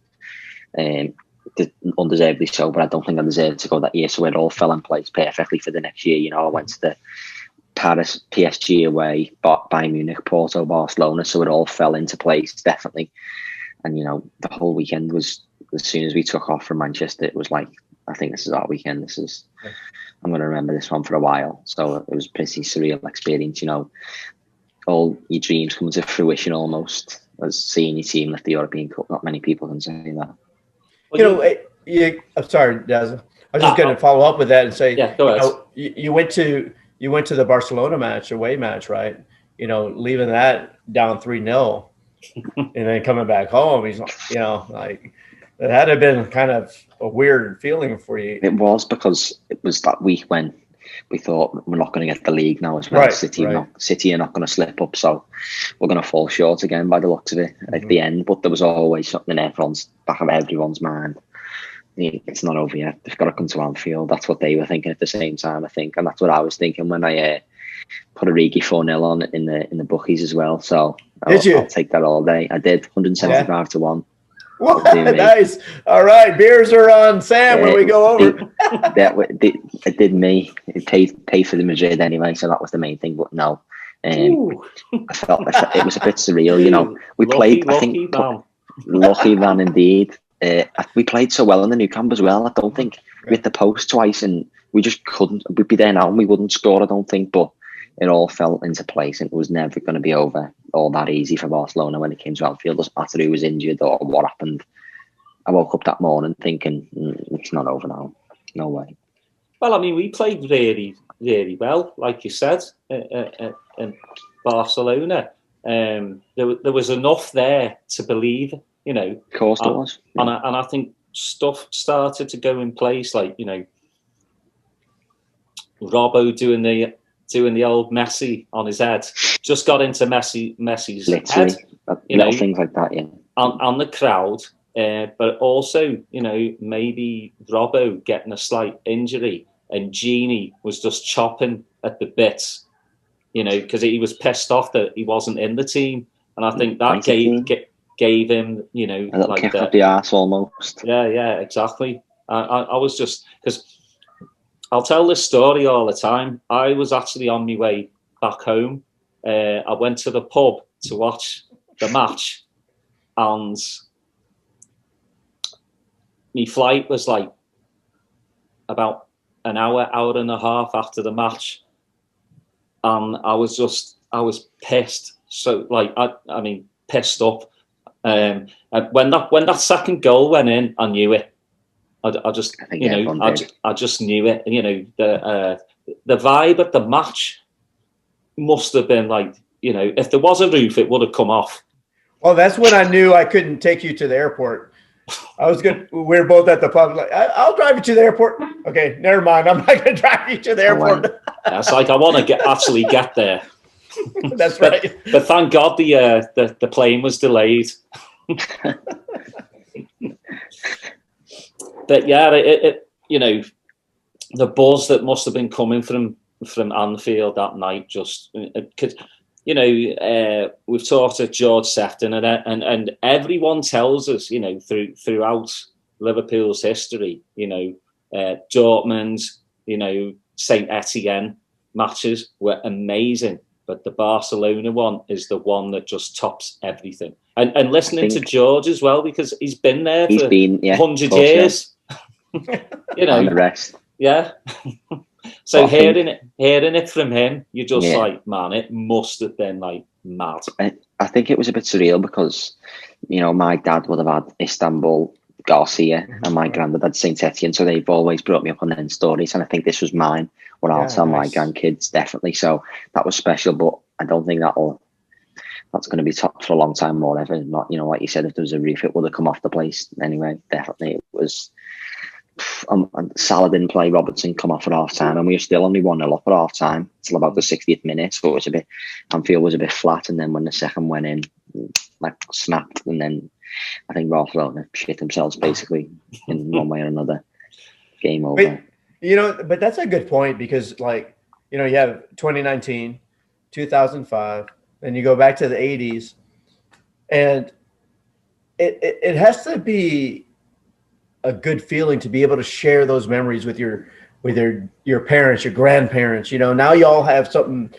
Speaker 2: undeservedly so, but I don't think I deserved to go that year. So it all fell in place perfectly for the next year. You know, I went to the Paris, PSG away, Bayern Munich, Porto, Barcelona. So it all fell into place, definitely. And, you know, the whole weekend was, as soon as we took off from Manchester, it was like, I think this is our weekend. I'm going to remember this one for a while. So it was a pretty surreal experience, you know, all your dreams come to fruition almost, as seeing your team lift the European Cup. Not many people can say that.
Speaker 3: You know, I'm sorry, Daz. I was just going to follow up with that and say,
Speaker 1: yeah, go ahead.
Speaker 3: You went to the Barcelona away match, right? You know, leaving that down 3-0 and then coming back home. He's, you know, like, it had to have been kind of a weird feeling for you.
Speaker 2: It was, because it was that week when we thought we're not going to get the league now as well.
Speaker 3: Right,
Speaker 2: City are not going to slip up, so we're going to fall short again by the looks of it at the end. But there was always something in back of everyone's mind. It's not over yet. They've got to come to Anfield. That's what they were thinking at the same time, I think, and that's what I was thinking when I put a Origi 4-0 on in the bookies as well. So I'll take that all day. I did 175 to 1.
Speaker 3: What? Nice. All right, beers are on Sam when we go over.
Speaker 2: It did me. It paid for the Madrid anyway, so that was the main thing. But no, I felt it was a bit surreal. You know, we played. I think lucky man indeed. We played so well in the new camp as well. I don't think we hit the post twice, and we just couldn't. We'd be there now, and we wouldn't score. I don't think, but it all fell into place, and it was never going to be over all that easy for Barcelona when it came to Anfield. Doesn't matter who was injured or what happened. I woke up that morning thinking, it's not over now. No way.
Speaker 1: Well, I mean, we played really, really well, like you said, in Barcelona. There was enough there to believe, you know.
Speaker 2: Of course there was.
Speaker 1: Yeah. And I think stuff started to go in place, like, you know, Robbo doing the old Messi on his head, just got into Messi's
Speaker 2: literally
Speaker 1: head.
Speaker 2: You know, things like that, yeah.
Speaker 1: On the crowd, but also, you know, maybe Robbo getting a slight injury and Genie was just chopping at the bits, you know, because he was pissed off that he wasn't in the team, and I think that gave him, you know,
Speaker 2: a little kick up the arse almost.
Speaker 1: Yeah, exactly. I was just, because I'll tell this story all the time. I was actually on my way back home. I went to the pub to watch the match, and my flight was like about an hour and a half after the match, and I was pissed. So like, I mean, pissed up. And when that second goal went in, I knew it. I just, you know, I just knew it. You know, the vibe at the match must have been like, you know, if there was a roof, it would have come off.
Speaker 3: Well, that's when I knew I couldn't take you to the airport. I was good. We were both at the pub. Like, I'll drive you to the airport. Okay, never mind. I'm not going to drive you to the airport.
Speaker 1: That's like, I want to actually get there.
Speaker 3: That's right.
Speaker 1: But thank God the plane was delayed. But yeah, it you know, the buzz that must have been coming from Anfield that night, just because, you know, we've talked to George Sefton, and everyone tells us, you know, throughout Liverpool's history, you know, Dortmund, you know, Saint Etienne matches were amazing, but the Barcelona one is the one that just tops everything. And listening to George as well, because he's been there for 100 years. You know,
Speaker 2: and the rest.
Speaker 1: Yeah. So hearing it from him, you're just like, man, it must have been like mad.
Speaker 2: I think it was a bit surreal because, you know, my dad would have had Istanbul, Garcia, and my granddad had Saint Etienne, so they've always brought me up on them stories, and I think this was mine. What I'll tell my grandkids, definitely. So that was special, but I don't think that's going to be topped for a long time or ever. Not, you know, like you said, if there was a roof, it would have come off the place anyway. Definitely, it was. Salah didn't play, Robertson come off at half time, and we were still only 1-0 up at half time till about the 60th minute. So it was a bit, Anfield was a bit flat, and then when the second went in, like snapped, and then I think Barcelona shit themselves basically in one way or another. Game over.
Speaker 3: But, you know, but that's a good point because, like, you know, you have 2019, 2005, and you go back to the 80s, and it has to be a good feeling to be able to share those memories with your with your parents, your grandparents. Now you all have something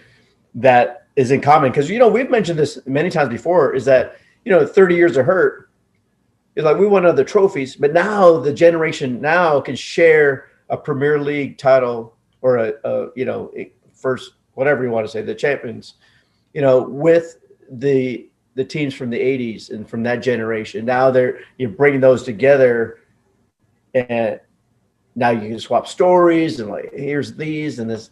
Speaker 3: that is in common, because we've mentioned this many times before, is that 30 years of hurt is like, we won other trophies, but now the generation now can share a Premier League title, or a first, whatever you want to say, the champions, with the teams from the 80s and from that generation. Now you're bringing those together, and now you can swap stories, and like, here's these and this.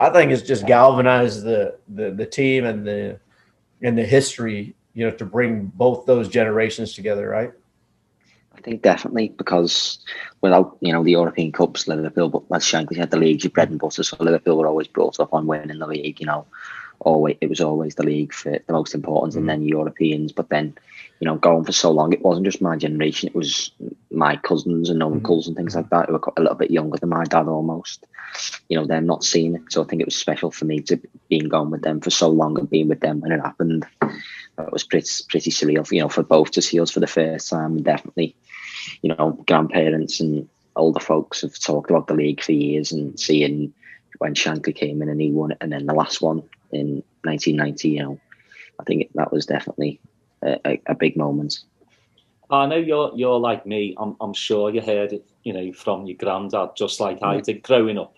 Speaker 3: I think it's just galvanized the team and the history, to bring both those generations together, right?
Speaker 2: I think definitely, because without the European Cups, Liverpool, but as Shankly said, the league's your bread and butter. So Liverpool were always brought up on winning the league. It was always the league for the most important, and then Europeans. But then, going for so long, it wasn't just my generation; it was my cousins and uncles and things like that, who were a little bit younger than my dad almost. They're not seeing it, so I think it was special for me to being gone with them for so long and being with them when it happened. It was pretty surreal, for both to see us for the first time, and definitely, grandparents and older folks have talked about the league for years, and seeing when Shankly came in and he won it, and then the last one in 1990, I think that was definitely a big moment.
Speaker 1: I know you're like me. I'm sure you heard it, from your granddad, just like I did growing up.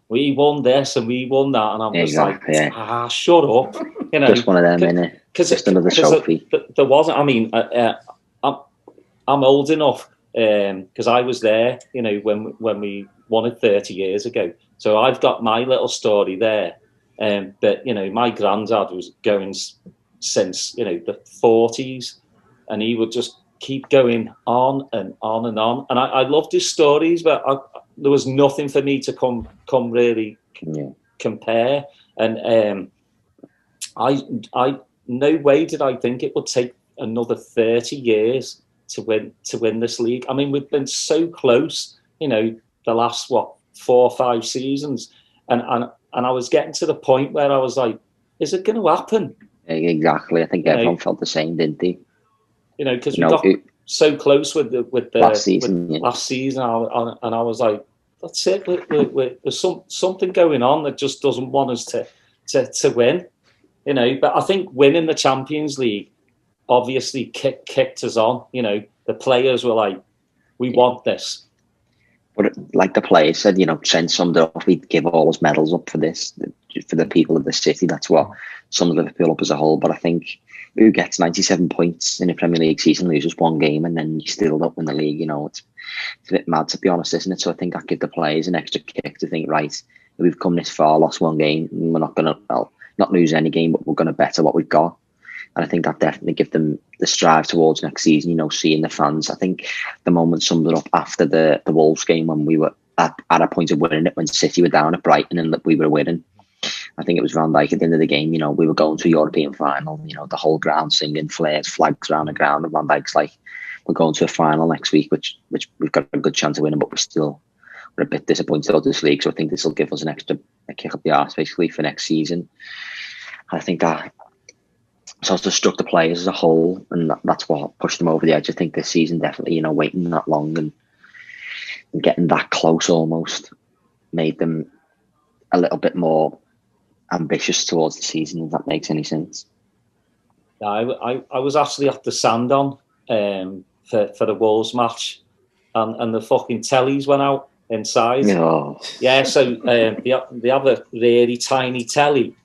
Speaker 1: We won this and we won that, and I'm just like, shut up.
Speaker 2: Just one of them, innit? Just another trophy.
Speaker 1: There wasn't. I mean, I'm old enough because I was there, when we won it 30 years ago. So I've got my little story there. But my granddad was going since the 40s, and he would just keep going on and on and on. And I loved his stories, but there was nothing for me to come really compare. And I no way did I think it would take another 30 years to win this league. I mean, we've been so close, the last 4 or 5 seasons, and I was getting to the point where I was like, is it going to happen?
Speaker 2: Exactly. I think everyone felt the same, didn't they?
Speaker 1: Because we got so close with the
Speaker 2: last season.
Speaker 1: Last season, and I was like, that's it. There's something going on that just doesn't want us to win. But I think winning the Champions League obviously kicked us on. The players were like, we want this.
Speaker 2: But like the players said, Trent summed it up, we'd give all his medals up for this, for the people of the city. That's what summed Liverpool up as a whole. But I think who gets 97 points in a Premier League season, loses one game, and then you still don't win the league, it's a bit mad, to be honest, isn't it? So I think that gives the players an extra kick to think, right, we've come this far, lost one game, and we're not going to, not lose any game, but we're going to better what we've got. And I think that definitely gives them the strive towards next season, seeing the fans. I think the moment summed it up after the Wolves game, when we were at a point of winning it, when City were down at Brighton and we were winning. I think it was Van Dijk at the end of the game, we were going to a European final, the whole ground singing, flares, flags around the ground, and Van Dijk's like, we're going to a final next week, which we've got a good chance of winning, but we're a bit disappointed about this league. So I think this will give us a kick up the arse, basically, for next season. I think that sort of struck the players as a whole, and that's what pushed them over the edge. I think this season, definitely, waiting that long and getting that close almost made them a little bit more ambitious towards the season, if that makes any sense.
Speaker 1: I was actually at the Sandon for the Wolves match, and the fucking tellies went out inside.
Speaker 2: No.
Speaker 1: Yeah, so they have a really tiny telly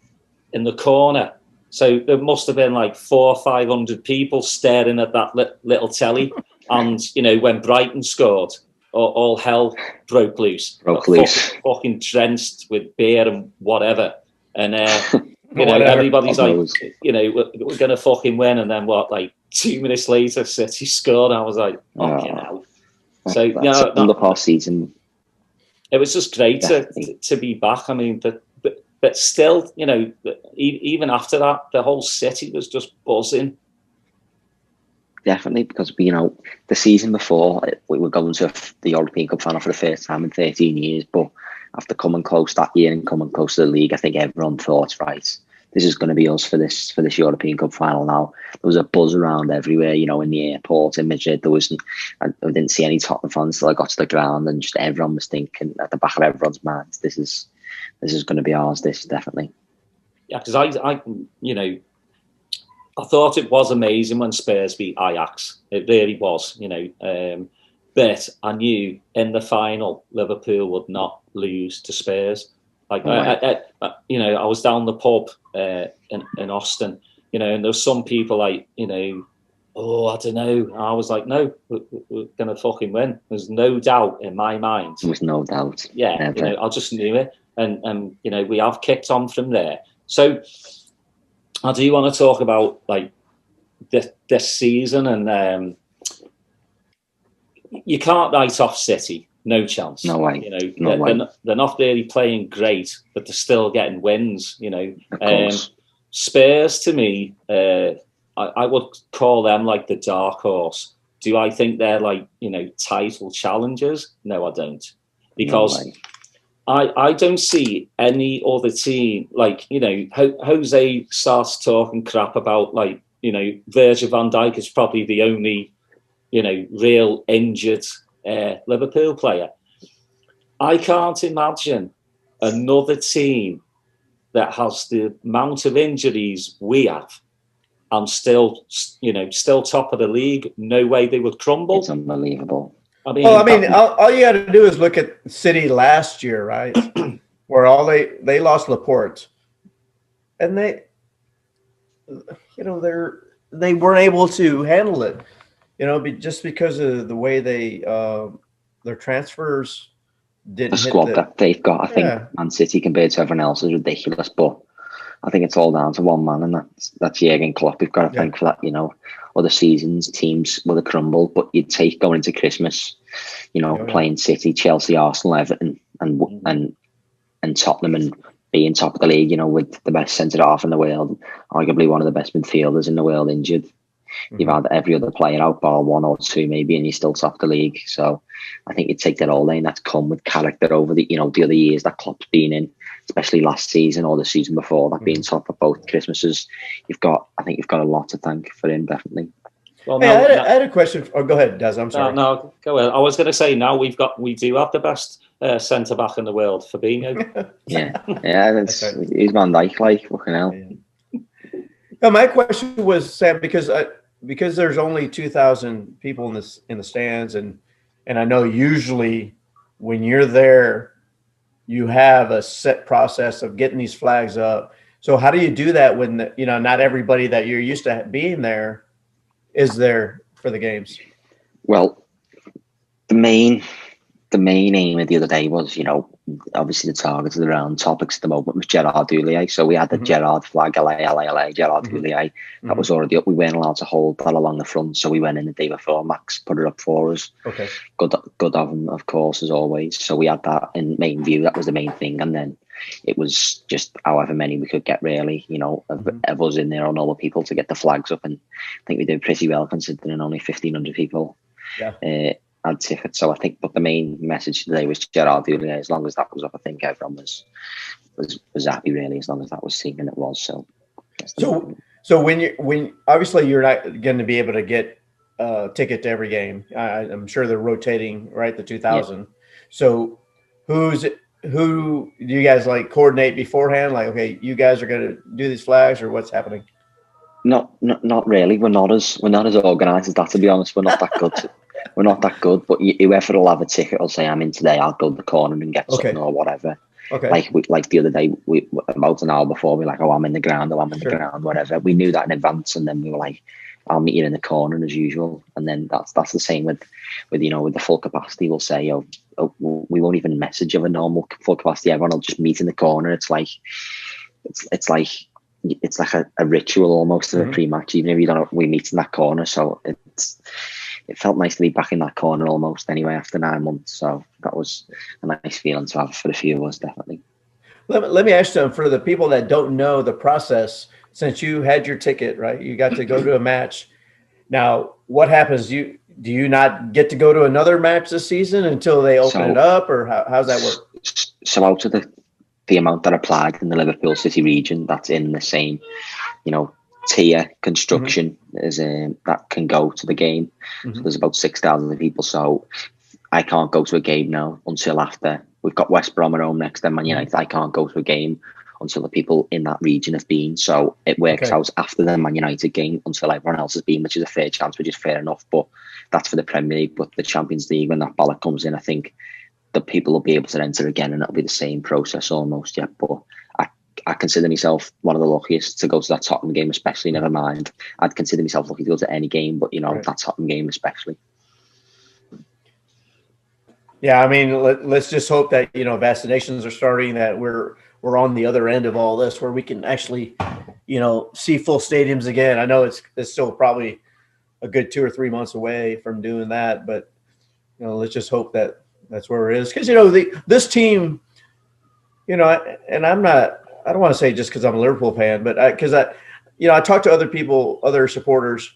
Speaker 1: in the corner. So there must have been like 400 or 500 people staring at that little telly. And, when Brighton scored, all hell broke loose. Fucking drenched with beer and whatever. And, everybody's like, we're going to fucking win. And then 2 minutes later, City scored. And I was like, fucking hell. So,
Speaker 2: the past season.
Speaker 1: It was just great to be back. I mean, but still, even after that, the whole city was just buzzing.
Speaker 2: Definitely, because the season before, we were going to the European Cup final for the first time in 13 years. But after coming close that year and coming close to the league, I think everyone thought, right, this is going to be us for this European Cup final now. There was a buzz around everywhere, you know, in the airport in Madrid. I didn't see any Tottenham fans till I got to the ground, and just everyone was thinking at the back of everyone's minds, this is going to be ours. This definitely.
Speaker 1: Yeah, because I you know, I thought it was amazing when Spurs beat Ajax. It really was, you know. But I knew in the final Liverpool would not lose to Spurs. Like, you know, I was down the pub in Austin, you know, and there was some people like, you know, oh, I don't know. I was like, no, we're going to fucking win. There's no doubt in my mind.
Speaker 2: There was no doubt.
Speaker 1: Yeah,
Speaker 2: never.
Speaker 1: You know, I just knew it. And you know, we have kicked on from there. So I do want to talk about like this season, and you can't write off City. No chance.
Speaker 2: No way.
Speaker 1: You know, they're not really playing great, but they're still getting wins. You know, Spurs to me, I would call them like the dark horse. Do I think they're like, you know, title challengers? No, I don't, because I don't see any other team like, you know, Jose starts talking crap about like, you know, Virgil van Dijk is probably the only, you know, real injured Liverpool player. I can't imagine another team that has the amount of injuries we have and still, you know, still top of the league. No way they would crumble.
Speaker 2: It's unbelievable.
Speaker 3: I mean, all you got to do is look at City last year, right? Where they lost Laporte, and they, you know, they weren't able to handle it. You know, just because of the way their transfers didn't.
Speaker 2: The squad that they've got, I think Man City compared to everyone else is ridiculous, but I think it's all down to one man, and that's Jurgen Klopp. We've got to thank for that. You know, other seasons teams would have crumbled, but you'd take going into Christmas, you know, playing City, Chelsea, Arsenal, Everton, and Tottenham, and being top of the league. You know, with the best centre half in the world, arguably one of the best midfielders in the world injured. You've had every other player out, bar one or two maybe, and you're still top of the league. So I think you take that all in. That's come with character over the other years that Klopp's been in, especially last season or the season before, that being top of both Christmases. I think you've got a lot to thank for him, definitely.
Speaker 3: Well, I had a question. Oh, go ahead, Daz. I'm sorry.
Speaker 1: No, go ahead. I was going to say now we do have the best centre back in the world, Fabinho.
Speaker 2: yeah, he's Van Dijk, like fucking hell.
Speaker 3: Yeah. No, my question was, Sam, because there's only 2,000 people in the stands, and I know usually when you're there, you have a set process of getting these flags up. So how do you do that when not everybody that you're used to being there is there for the games?
Speaker 2: Well, the main aim of the other day was, you know, obviously the targets around topics at the moment was Gerard Houllier. So we had the Gerard flag, LA, Gerard Houllier. That was already up. We weren't allowed to hold that along the front. So we went in the day before. Max put it up for us. Okay. Good of him, of course, as always. So we had that in main view. That was the main thing. And then it was just however many we could get, really, you know, of us in there or normal people to get the flags up. And I think we did pretty well considering only 1,500 people. Yeah. Had tickets. So I think, but the main message today was Gerard Houllier. As long as that was up, I think everyone was happy, really, as long as that was seen, and it was.
Speaker 3: So when obviously you're not going to be able to get a ticket to every game. I'm sure they're rotating, right? The 2,000. Yeah. So who do you guys like coordinate beforehand? Like, okay, you guys are going to do these flags, or what's happening?
Speaker 2: Not really. We're not as organised as that, to be honest. We're not that good. We're not that good, but whoever will have a ticket will say, I'm in today, I'll go to the corner and get something or whatever. Okay. Like the other day, we about an hour before, we were like, oh, I'm in the ground, the ground, whatever. We knew that in advance, and then we were like, I'll meet you in the corner as usual. And then that's the same with the full capacity. We'll say, we won't even message of a normal full capacity. Everyone will just meet in the corner. It's like a ritual almost of a pre-match, even if you don't. We meet in that corner, so it felt nice to be back in that corner almost anyway after 9 months. So that was a nice feeling to have for the few of us, definitely.
Speaker 3: Let me ask you, for the people that don't know the process, since you had your ticket, right? You got to go to a match. Now, what happens? Do you not get to go to another match this season until they open it up, or how's that work?
Speaker 2: So out of the the amount that applied in the Liverpool City region, that's in the same, tier construction as that can go to the game. So there's about 6,000 people. So I can't go to a game now until after we've got West Brom at home next, then Man United. I can't go to a game until the people in that region have been. So it works out after the Man United game until everyone else has been, which is a fair chance, which is fair enough. But that's for the Premier League. But the Champions League, when that ballot comes in, I think the people will be able to enter again, and it'll be the same process almost. Yeah, but I consider myself one of the luckiest to go to that Tottenham game, especially. Never mind, I'd consider myself lucky to go to any game, but that Tottenham game especially.
Speaker 3: Yeah, I mean, let's just hope that vaccinations are starting, that we're on the other end of all this, where we can actually see full stadiums again. I know it's still probably a good 2 or 3 months away from doing that, but let's just hope that that's where it is, because this team, and I don't want to say just because I'm a Liverpool fan, but because I talk to other people, other supporters.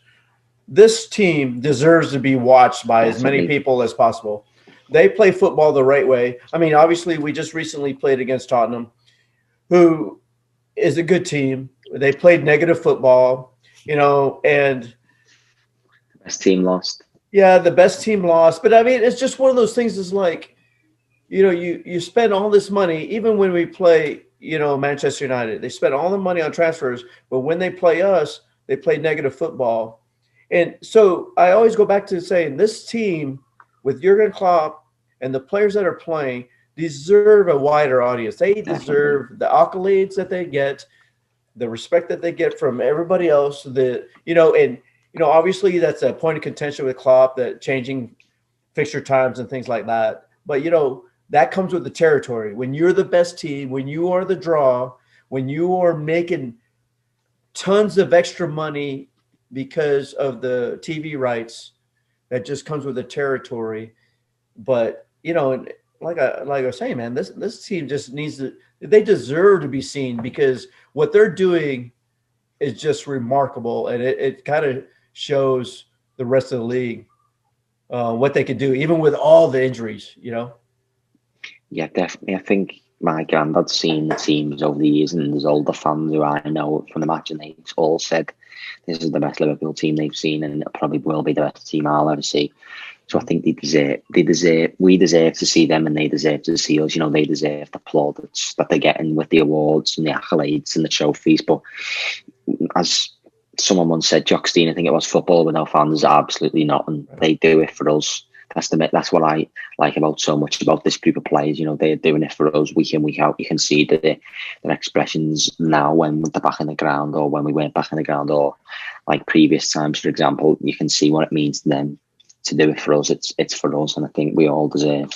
Speaker 3: This team deserves to be watched by as many people as possible. They play football the right way. I mean, obviously, we just recently played against Tottenham, who is a good team. They played negative football, and
Speaker 2: best team lost.
Speaker 3: Yeah, the best team lost. But I mean, it's just one of those things. Is like, you spend all this money, even when we play, Manchester United, they spend all the money on transfers, but when they play us, they play negative football. And so I always go back to saying this team with Jurgen Klopp and the players that are playing deserve a wider audience. They deserve the accolades that they get, the respect that they get from everybody else. Obviously that's a point of contention with Klopp, that changing fixture times and things like that. But, that comes with the territory. When you're the best team, when you are the draw, when you are making tons of extra money because of the TV rights, that just comes with the territory. But, like I was saying, man, this team just they deserve to be seen, because what they're doing is just remarkable. And it kind of shows the rest of the league what they could do, even with all the injuries,
Speaker 2: Yeah, definitely. I think my granddad's seen the teams over the years, and there's older fans who I know from the match, and they all said this is the best Liverpool team they've seen, and it probably will be the best team I'll ever see. So I think we deserve to see them, and they deserve to see us. They deserve the plaudits that they're getting with the awards and the accolades and the trophies. But as someone once said, Jock Stein, I think it was, football without fans, absolutely not, and they do it for us. That's what I like about so much about this group of players. They're doing it for us week in, week out. You can see their expressions now when they're back in the ground, or when we weren't back in the ground, or like previous times, for example. You can see what it means to them to do it for us. It's for us, and I think we all deserve,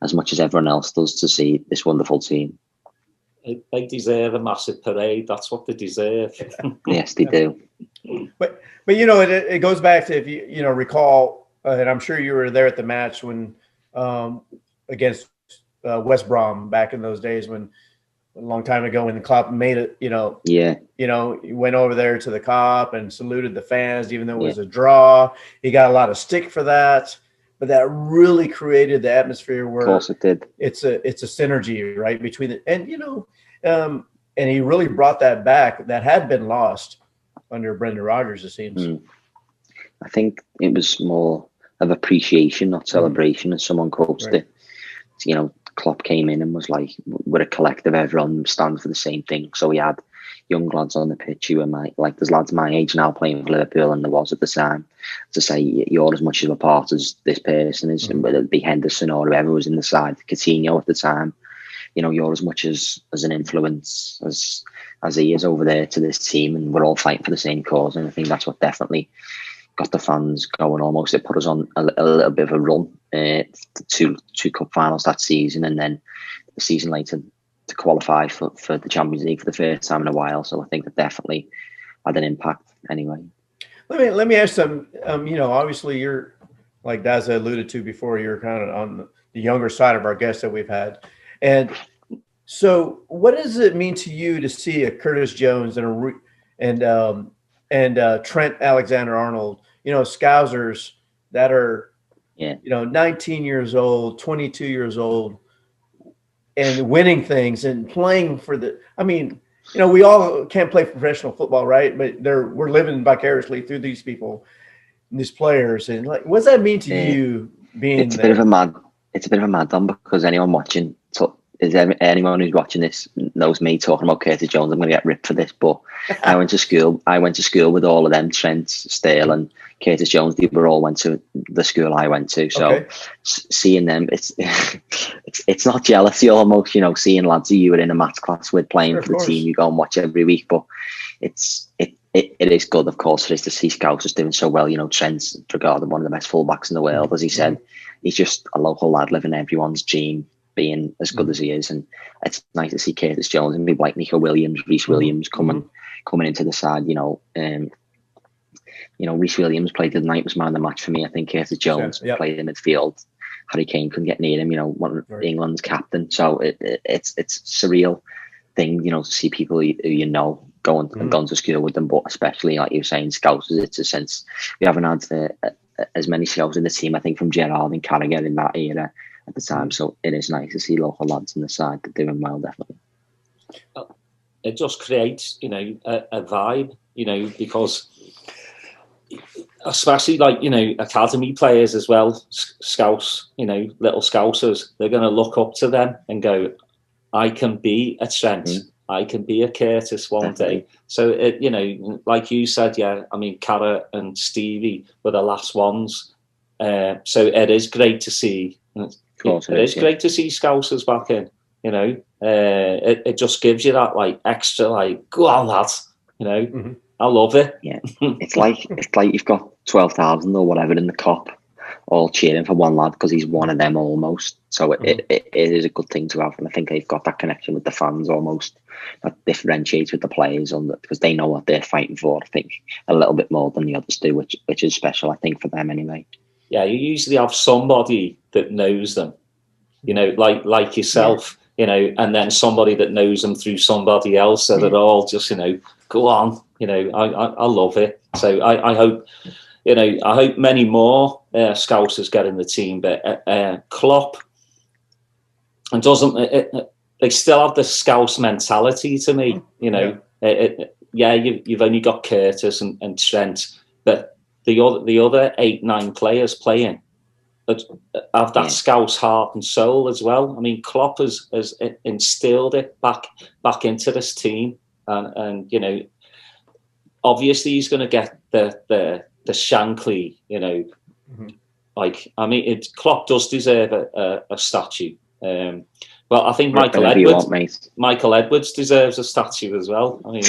Speaker 2: as much as everyone else does, to see this wonderful team.
Speaker 1: They deserve a massive parade. That's what they deserve.
Speaker 2: Yes, they do.
Speaker 3: But it goes back to, if you recall, and I'm sure you were there at the match when against West Brom back in those days, when a long time ago, when the Klopp made it, he went over there to the Kop and saluted the fans, even though it was a draw. He got a lot of stick for that, but that really created the atmosphere where,
Speaker 2: of course it did.
Speaker 3: It's a synergy, right, between it, and and he really brought that back. That had been lost under Brendan Rodgers, it seems.
Speaker 2: I think it was more of appreciation, not celebration, as someone quoted it. Klopp came in and was like, we're a collective, everyone stands for the same thing. So we had young lads on the pitch who were there's lads my age now playing for Liverpool, and there was at the time, to say you're as much of a part as this person is, whether it be Henderson or whoever was in the side, Coutinho at the time. You're as much as an influence as he is over there to this team, and we're all fighting for the same cause. And I think that's what definitely got the fans going. Almost, it put us on a little bit of a run, two cup finals that season, and then the season later to qualify for the Champions League for the first time in a while. So I think that definitely had an impact. Anyway,
Speaker 3: let me ask some. Obviously you're, like Daz alluded to before, you're kind of on the younger side of our guests that we've had, and so what does it mean to you to see a Curtis Jones and Trent Alexander-Arnold, Scousers that are, 19 years old, 22 years old, and winning things and playing for the. I mean, we all can't play professional football, right? But we're living vicariously through these people, and these players. And like, what does that mean to you being
Speaker 2: it's a
Speaker 3: there?
Speaker 2: bit of a mad. It's a bit of a mad one because anyone watching, anyone who's watching this knows me talking about Curtis Jones. I'm going to get ripped for this, but I went to school with all of them, Trent, Sterling, Curtis Jones. They were all went to the school I went to. So seeing them, it's not jealousy almost, seeing lads who you were in a maths class with playing for the team you go and watch every week. But it is good, of course, for us to see Scousers doing so well. Trent's regarded one of the best fullbacks in the world, as he said. He's just a local lad living everyone's dream, being as good as he is, and it's nice to see Curtis Jones and people like Nico Williams, Reece Williams coming into the side. Reece Williams played the night, was man of the match for me. I think Curtis Jones played in midfield. Harry Kane couldn't get near him. One of England's captain. So it's a surreal thing, to see people who going and gone to school with them, but especially like you were saying, Scousers. It's a sense we haven't had as many Scousers in the team. I think from Gerrard and Carragher in that era at the time. So it is nice to see local lads on the side that are doing well, definitely.
Speaker 1: It just creates, a vibe, because especially like, academy players as well, scouts, little Scousers, they're going to look up to them and go, I can be a Trent, I can be a Curtis one day. So, like you said, Cara and Stevie were the last ones. So it is great to see. It is great to see Scousers back in. It just gives you that like extra, like, go on, lads. I love it.
Speaker 2: Yeah, it's like you've got 12,000 or whatever in the Kop, all cheering for one lad because he's one of them almost. So it is a good thing to have, and I think they've got that connection with the fans almost that differentiates with the players because they know what they're fighting for. I think a little bit more than the others do, which is special, I think, for them anyway.
Speaker 1: Yeah, you usually have somebody that knows them, like yourself, and then somebody that knows them through somebody else. So they're all just, go on, I love it. So I hope, I hope many more Scousers get in the team. But Klopp, and they still have the Scouse mentality to me. You've only got Curtis and Trent, but the other 8-9 players playing have that Scouse heart and soul as well. I mean, Klopp has instilled it back into this team, and obviously he's going to get the Shankly. Klopp does deserve a statue. Well, I think Michael Edwards deserves a statue as well. I mean,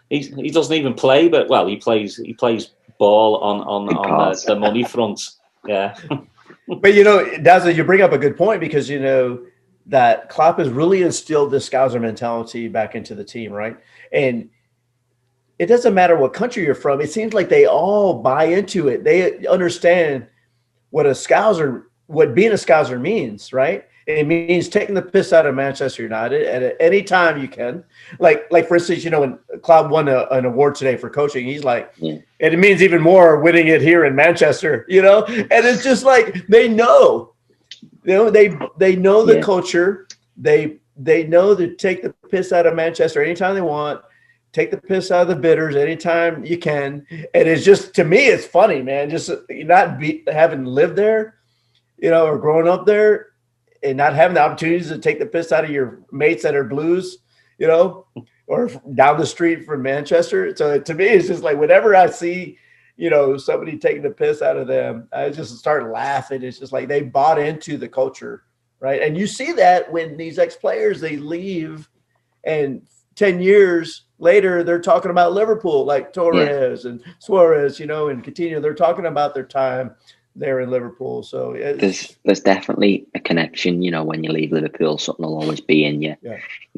Speaker 1: he doesn't even play, but he plays ball on the money front. Yeah.
Speaker 3: But Daz, you bring up a good point because that Klopp has really instilled this Scouser mentality back into the team, right? And it doesn't matter what country you're from. It seems like they all buy into it. They understand what being a Scouser means, right? It means taking the piss out of Manchester United at any time you can. Like for instance, when Klopp won an award today for coaching, he's like, and it means even more winning it here in Manchester, And it's just like they know, they know the culture. They know to take the piss out of Manchester anytime they want. Take the piss out of the bitters anytime you can. And it's just, to me, it's funny, man. Just not having lived there, or growing up there, and not having the opportunities to take the piss out of your mates that are Blues, or down the street from Manchester. So to me, it's just like whenever I see, somebody taking the piss out of them, I just start laughing. It's just like they bought into the culture, right? And you see that when these ex-players, they leave and 10 years later, they're talking about Liverpool, like Torres and Suarez, and Coutinho. They're talking about their time there in Liverpool. So
Speaker 2: there's definitely a connection, when you leave Liverpool, something will always be in you.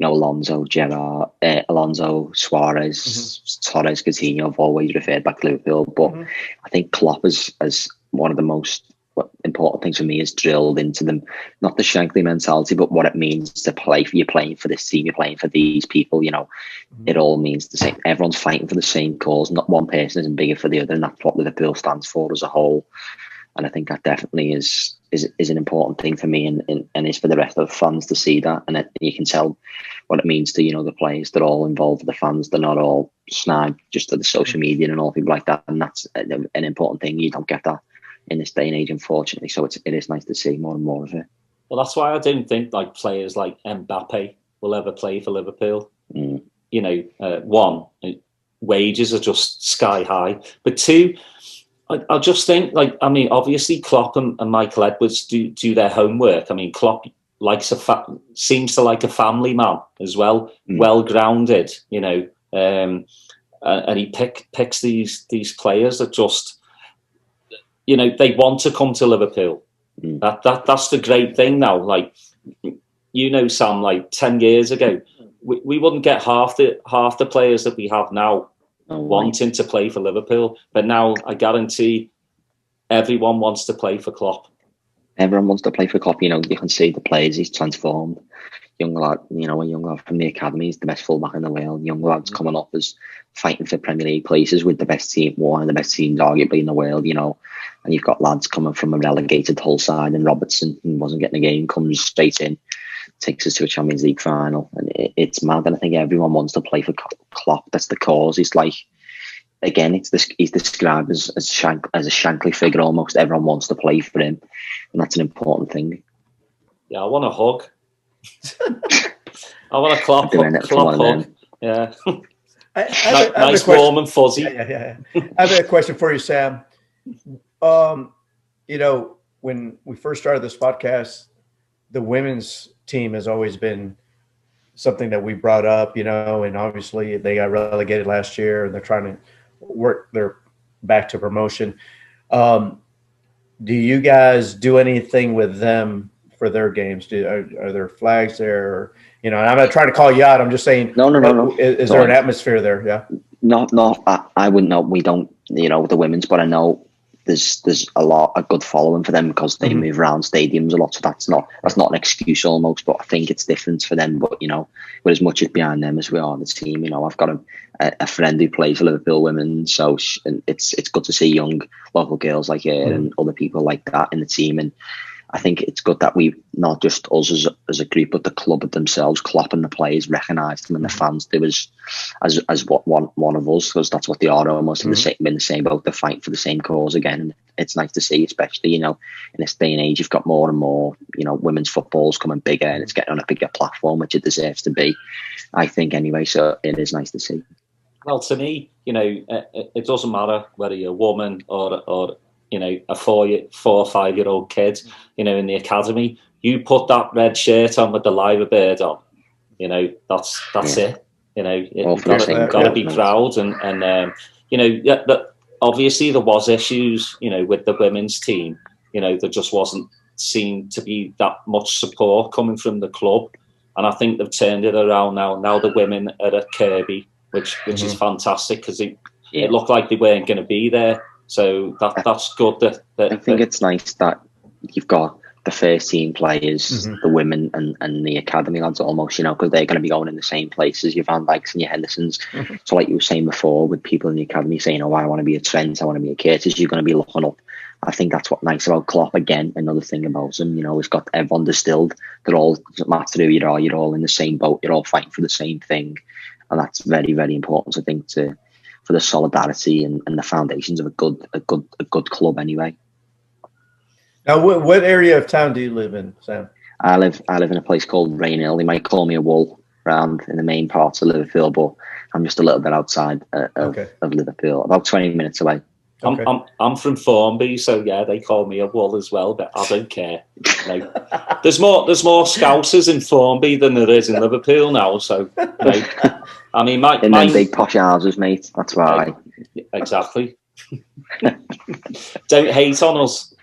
Speaker 2: Alonso, Gerrard, Alonso, Suarez, Torres, Coutinho have always referred back to Liverpool. But I think Klopp as one of the most important things for me is drilled into them, not the Shankly mentality, but what it means to play. You're playing for this team, you're playing for these people. It all means the same. Everyone's fighting for the same cause. Not one person isn't bigger for the other, and that's what Liverpool stands for as a whole. And I think that definitely is an important thing for me, and is for the rest of the fans to see that. And you can tell what it means to, the players. They're all involved with the fans. They're not all snagged just to the social media and all people like that. And that's an important thing. You don't get that in this day and age, unfortunately. So it is nice to see more and more of it.
Speaker 1: Well, that's why I don't think like players like Mbappe will ever play for Liverpool. One, wages are just sky high, but two, I just think, obviously Klopp and Michael Edwards do their homework. I mean, Klopp seems to like a family man as well, well grounded, and he picks these players that just, they want to come to Liverpool. That's the great thing now. Like, Sam, like 10 years ago, we wouldn't get half the players that we have now wanting to play for Liverpool, but now I guarantee everyone wants to play for Klopp.
Speaker 2: Everyone wants to play for Klopp. You can see the players he's transformed. Young lad, a young lad from the academy, he's the best fullback in the world. Young lads coming up as fighting for Premier League places with the best team, one of the best teams arguably in the world. And you've got lads coming from a relegated Hull side, and Robertson, who wasn't getting a game, comes straight in, takes us to a Champions League final, and it's mad. And I think everyone wants to play for Klopp. That's the cause. It's like, again, he's described as a Shankly figure almost. Everyone wants to play for him, and that's an important thing.
Speaker 1: Yeah, I want a hug. I want a Klopp hug. Yeah. Nice, warm and fuzzy.
Speaker 3: Yeah. I have a question for you, Sam. When we first started this podcast, the women's team has always been something that we brought up, and obviously they got relegated last year and they're trying to work their back to promotion. Do you guys do anything with them for their games? Are there flags there? Or, I'm not trying to call you out. I'm just saying.
Speaker 2: No.
Speaker 3: Is there an atmosphere there? Yeah.
Speaker 2: No. I wouldn't know. We don't. With the women's, but I know there's a good following for them because they move around stadiums a lot. So that's not an excuse almost. But I think it's different for them. But we're as much as behind them as we are the team. I've got a friend who plays for Liverpool women, so it's good to see young local girls like her and other people like that in the team. And I think it's good that we, not just us as a group, but the club themselves, Klopp and the players, recognise them, and the fans do as what one of us, because that's what they are, almost in the same boat. They're fighting for the same cause again. And it's nice to see, especially in this day and age, you've got more and more women's football's coming bigger, and it's getting on a bigger platform, which it deserves to be, I think, anyway. So it is nice to see.
Speaker 1: Well, to me, it doesn't matter whether you're a woman or a 4 or 5 year old kid, in the academy. You put that red shirt on with the Liver Bird on, that's it. You've got to be proud, and obviously there was issues, with the women's team. There just wasn't seen to be that much support coming from the club, and I think they've turned it around now. Now the women are at Kirby, which is fantastic, because it looked like they weren't going to be there. So that's good. I
Speaker 2: think it's nice that you've got the first team players, the women and the academy lads almost, because they're going to be going in the same places, your Van Dijks and your Hendersons. So like you were saying before, with people in the academy saying, I want to be a Trent, I want to be a Curtis, you're going to be looking up. I think that's what's nice about Klopp. Again, another thing about him, he's got everyone distilled. They're all, doesn't matter who you are, you're all in the same boat, you're all fighting for the same thing. And that's very, very important, I think, for the solidarity and the foundations of a good club anyway.
Speaker 3: Now, what area of town do you live in, Sam?
Speaker 2: I live in a place called Rainhill. They might call me a wool round in the main parts of Liverpool, but I'm just a little bit outside of Liverpool, about 20 minutes away.
Speaker 1: Okay. I'm from Formby, so yeah, they call me a wool as well, but I don't care. There's more Scousers in Formby than there is in Liverpool now, so I mean, my
Speaker 2: big posh houses, mate. That's why.
Speaker 1: Exactly. Don't hate on us.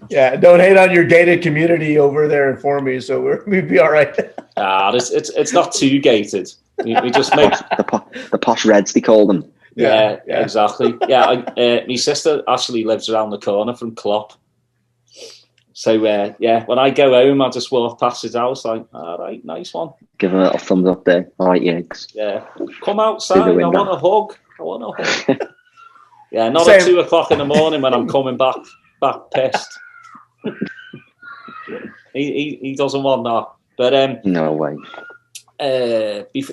Speaker 3: Yeah, don't hate on your gated community over there in Formby, so we'd be all right.
Speaker 1: It's not too gated. We just make
Speaker 2: the posh Reds, they call them.
Speaker 1: Yeah. Exactly. Yeah, my sister actually lives around the corner from Klopp. So when I go home, I just walk past his house like, all right, nice one.
Speaker 2: Give him a little thumbs up there. All right, Yanks.
Speaker 1: Yeah, come outside. I want a hug. Yeah, not
Speaker 3: Same.
Speaker 1: at 2 o'clock in the morning when I'm coming back pissed. he doesn't want that. But
Speaker 2: no way.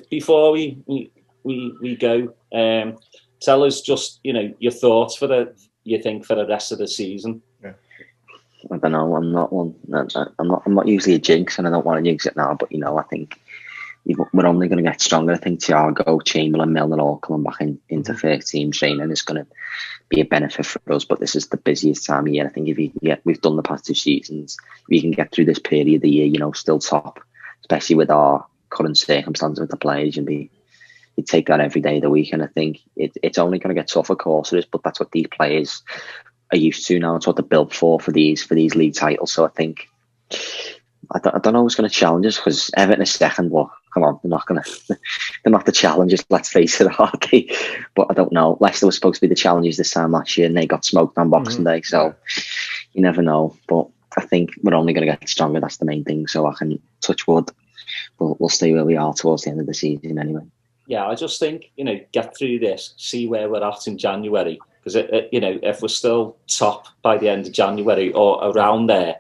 Speaker 1: Before we go, tell us just your thoughts for the rest of the season.
Speaker 2: I don't know. I'm not one. I'm not usually a jinx, and I don't want to jinx it now. But I think we're only going to get stronger. I think Thiago, Chamberlain, Milner all coming back into first team training is going to be a benefit for us. But this is the busiest time of year. I think if you can we've done the past 2 seasons. If you can get through this period of the year, still top, especially with our current circumstances with the players, you take that every day of the week. And I think it's only going to get tougher, of course it is. But that's what these players are used to now. It's what they're built for these league titles. So I think I don't know who's going to challenge us, because Everton is second. Well, come on, they're not the challengers. Let's face it, are they? But I don't know. Leicester was supposed to be the challengers this time last year, and they got smoked on Boxing Day. So you never know. But I think we're only going to get stronger. That's the main thing. So I can touch wood. We'll stay where we are towards the end of the season anyway.
Speaker 1: Yeah, I just think get through this, see where we're at in January. Because if we're still top by the end of January or around there,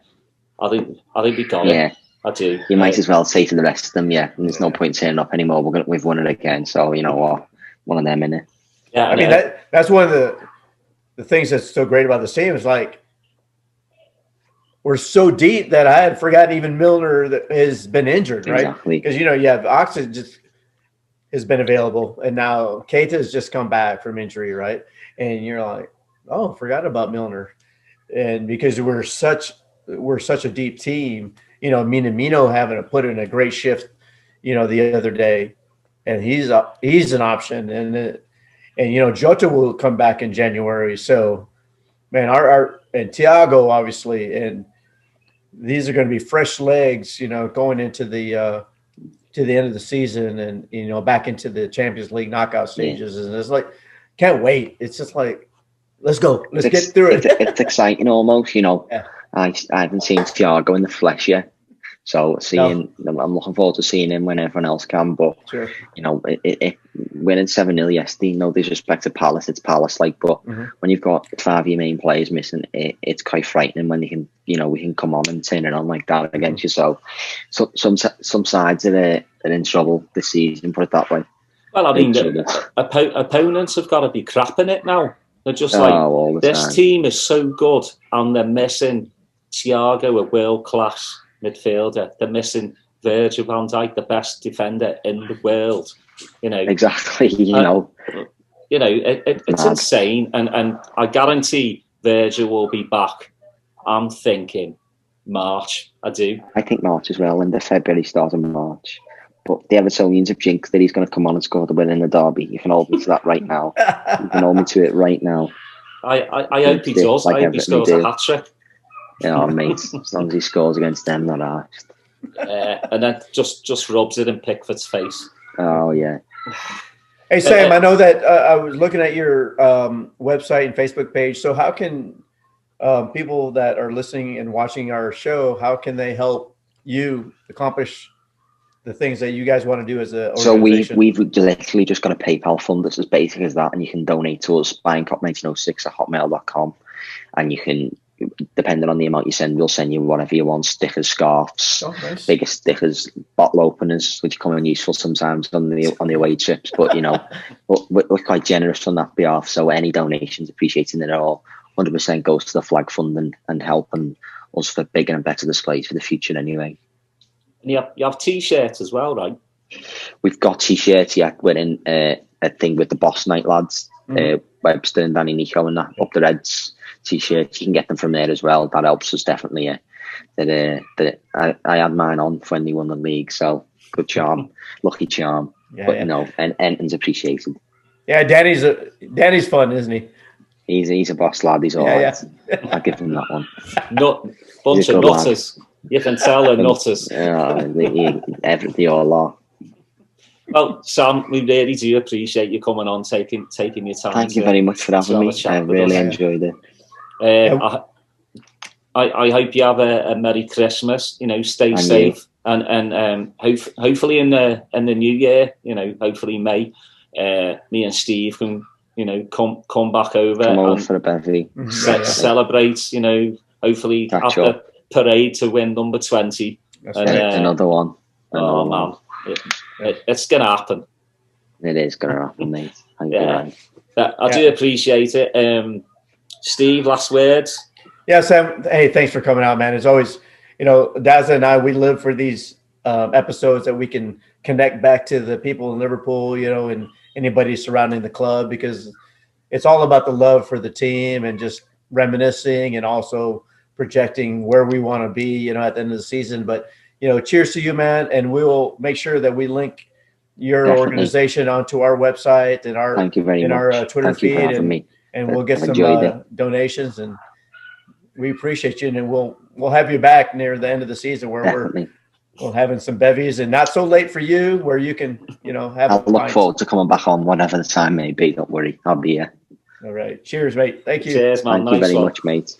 Speaker 1: I think we got it.
Speaker 2: Yeah,
Speaker 1: I do.
Speaker 2: You might as well say to the rest of them, and there's no point turning up anymore. We've won it again. So you know what, one of them, innit?
Speaker 3: Yeah, I mean that's one of the things that's so great about the team is like we're so deep that I had forgotten even Milner that has been injured, right?
Speaker 2: Exactly.
Speaker 3: Because you have Oxford just has been available, and now Keita has just come back from injury, right? And you're like, oh, forgot about Milner, and because we're such a deep team, Minamino having to put in a great shift, the other day, and he's an option, and Jota will come back in January. So, man, our and Thiago obviously, and these are going to be fresh legs, going into the to the end of the season, and back into the Champions League knockout stages, and it's like, can't wait. It's just like, let's go, get through it.
Speaker 2: It's exciting almost,
Speaker 3: Yeah.
Speaker 2: I haven't seen Thiago in the flesh yet, so I'm looking forward to seeing him when everyone else can. But
Speaker 3: sure.
Speaker 2: Winning 7-0 yesterday, no disrespect to Palace, it's Palace, but when you've got 5 of your main players missing, it's quite frightening when we can come on and turn it on like that against you. So some sides are in trouble this season, put it that way.
Speaker 1: Well, I mean, opponents have got to be crapping it now. They're just this team is so good, and they're missing Thiago, a world-class midfielder. They're missing Virgil van Dijk, the best defender in the world.
Speaker 2: Exactly.
Speaker 1: It's insane, and I guarantee Virgil will be back. I'm thinking March. I do.
Speaker 2: I think March as well, and the February start of March. But the Evertonians have jinxed that he's going to come on and score the win in the derby. You can hold me to that right now. You can hold me to it right now.
Speaker 1: I hope he does. I hope he scores a hat-trick.
Speaker 2: Mate, as long as he scores against them, not ours.
Speaker 1: And then just rubs it in Pickford's face.
Speaker 2: Oh, yeah.
Speaker 3: Hey, Sam, I know that I was looking at your website and Facebook page. So how can people that are listening and watching our show, how can they help you accomplish the things that you guys want to do as a organization?
Speaker 2: So we've literally just got a PayPal fund that's as basic as that, and you can donate to us, spionkop1906@hotmail.com, and you can, depending on the amount you send, we'll send you whatever you want: stickers, scarves, bigger stickers, bottle openers, which come in useful sometimes on the away trips. But we're quite generous on that behalf. So any donations appreciated, and it all 100% goes to the flag fund and helping us for bigger and better displays for the future anyway.
Speaker 1: And you have T-shirts as well, right?
Speaker 2: We've got T-shirts, yeah. We're in a thing with the Boss Night lads, Webster and Danny Nico, and that, Up the Reds T-shirts. You can get them from there as well. That helps us definitely. I had mine on when they won the league, so good charm, lucky charm. Yeah, but and anything's appreciated.
Speaker 3: Yeah, Danny's fun, isn't he?
Speaker 2: He's a boss lad. He's all right. Yeah. I'll give him that one.
Speaker 1: Bunch of nutters. Lad. You can tell they're nutters.
Speaker 2: Everything all lot.
Speaker 1: Well, Sam, we really do appreciate you coming on, taking your time.
Speaker 2: Thank you very much for having me. I really enjoyed it.
Speaker 1: I hope you have a Merry Christmas. Stay safe, and hopefully in the new year, hopefully May, me and Steve can come back over and
Speaker 2: for a bevy,
Speaker 1: celebrate. Hopefully at the parade to win number 20.
Speaker 3: That's
Speaker 1: and,
Speaker 3: right.
Speaker 2: Another one.
Speaker 1: Man, it's gonna happen.
Speaker 2: It is gonna happen, mate.
Speaker 1: I do appreciate it. Steve, last words.
Speaker 3: Yeah, Sam. Hey, thanks for coming out, man. As always, Daz and I, we live for these episodes that we can connect back to the people in Liverpool, and anybody surrounding the club, because it's all about the love for the team and just reminiscing and also projecting where we want to be, at the end of the season. But, cheers to you, man. And we will make sure that we link your organization onto our website and our
Speaker 2: Thank you very much.
Speaker 3: Our Twitter
Speaker 2: Thank you for
Speaker 3: feed,
Speaker 2: having me.
Speaker 3: And we'll get some donations, and we appreciate you. And we'll have you back near the end of the season where we're having some bevies, and not so late for you, where you can, have.
Speaker 2: I'll look forward to coming back on whatever the time may be. Don't worry, I'll be here.
Speaker 3: All right. Cheers, mate. Thank you.
Speaker 1: Cheers, man.
Speaker 2: Thank you very much, mate.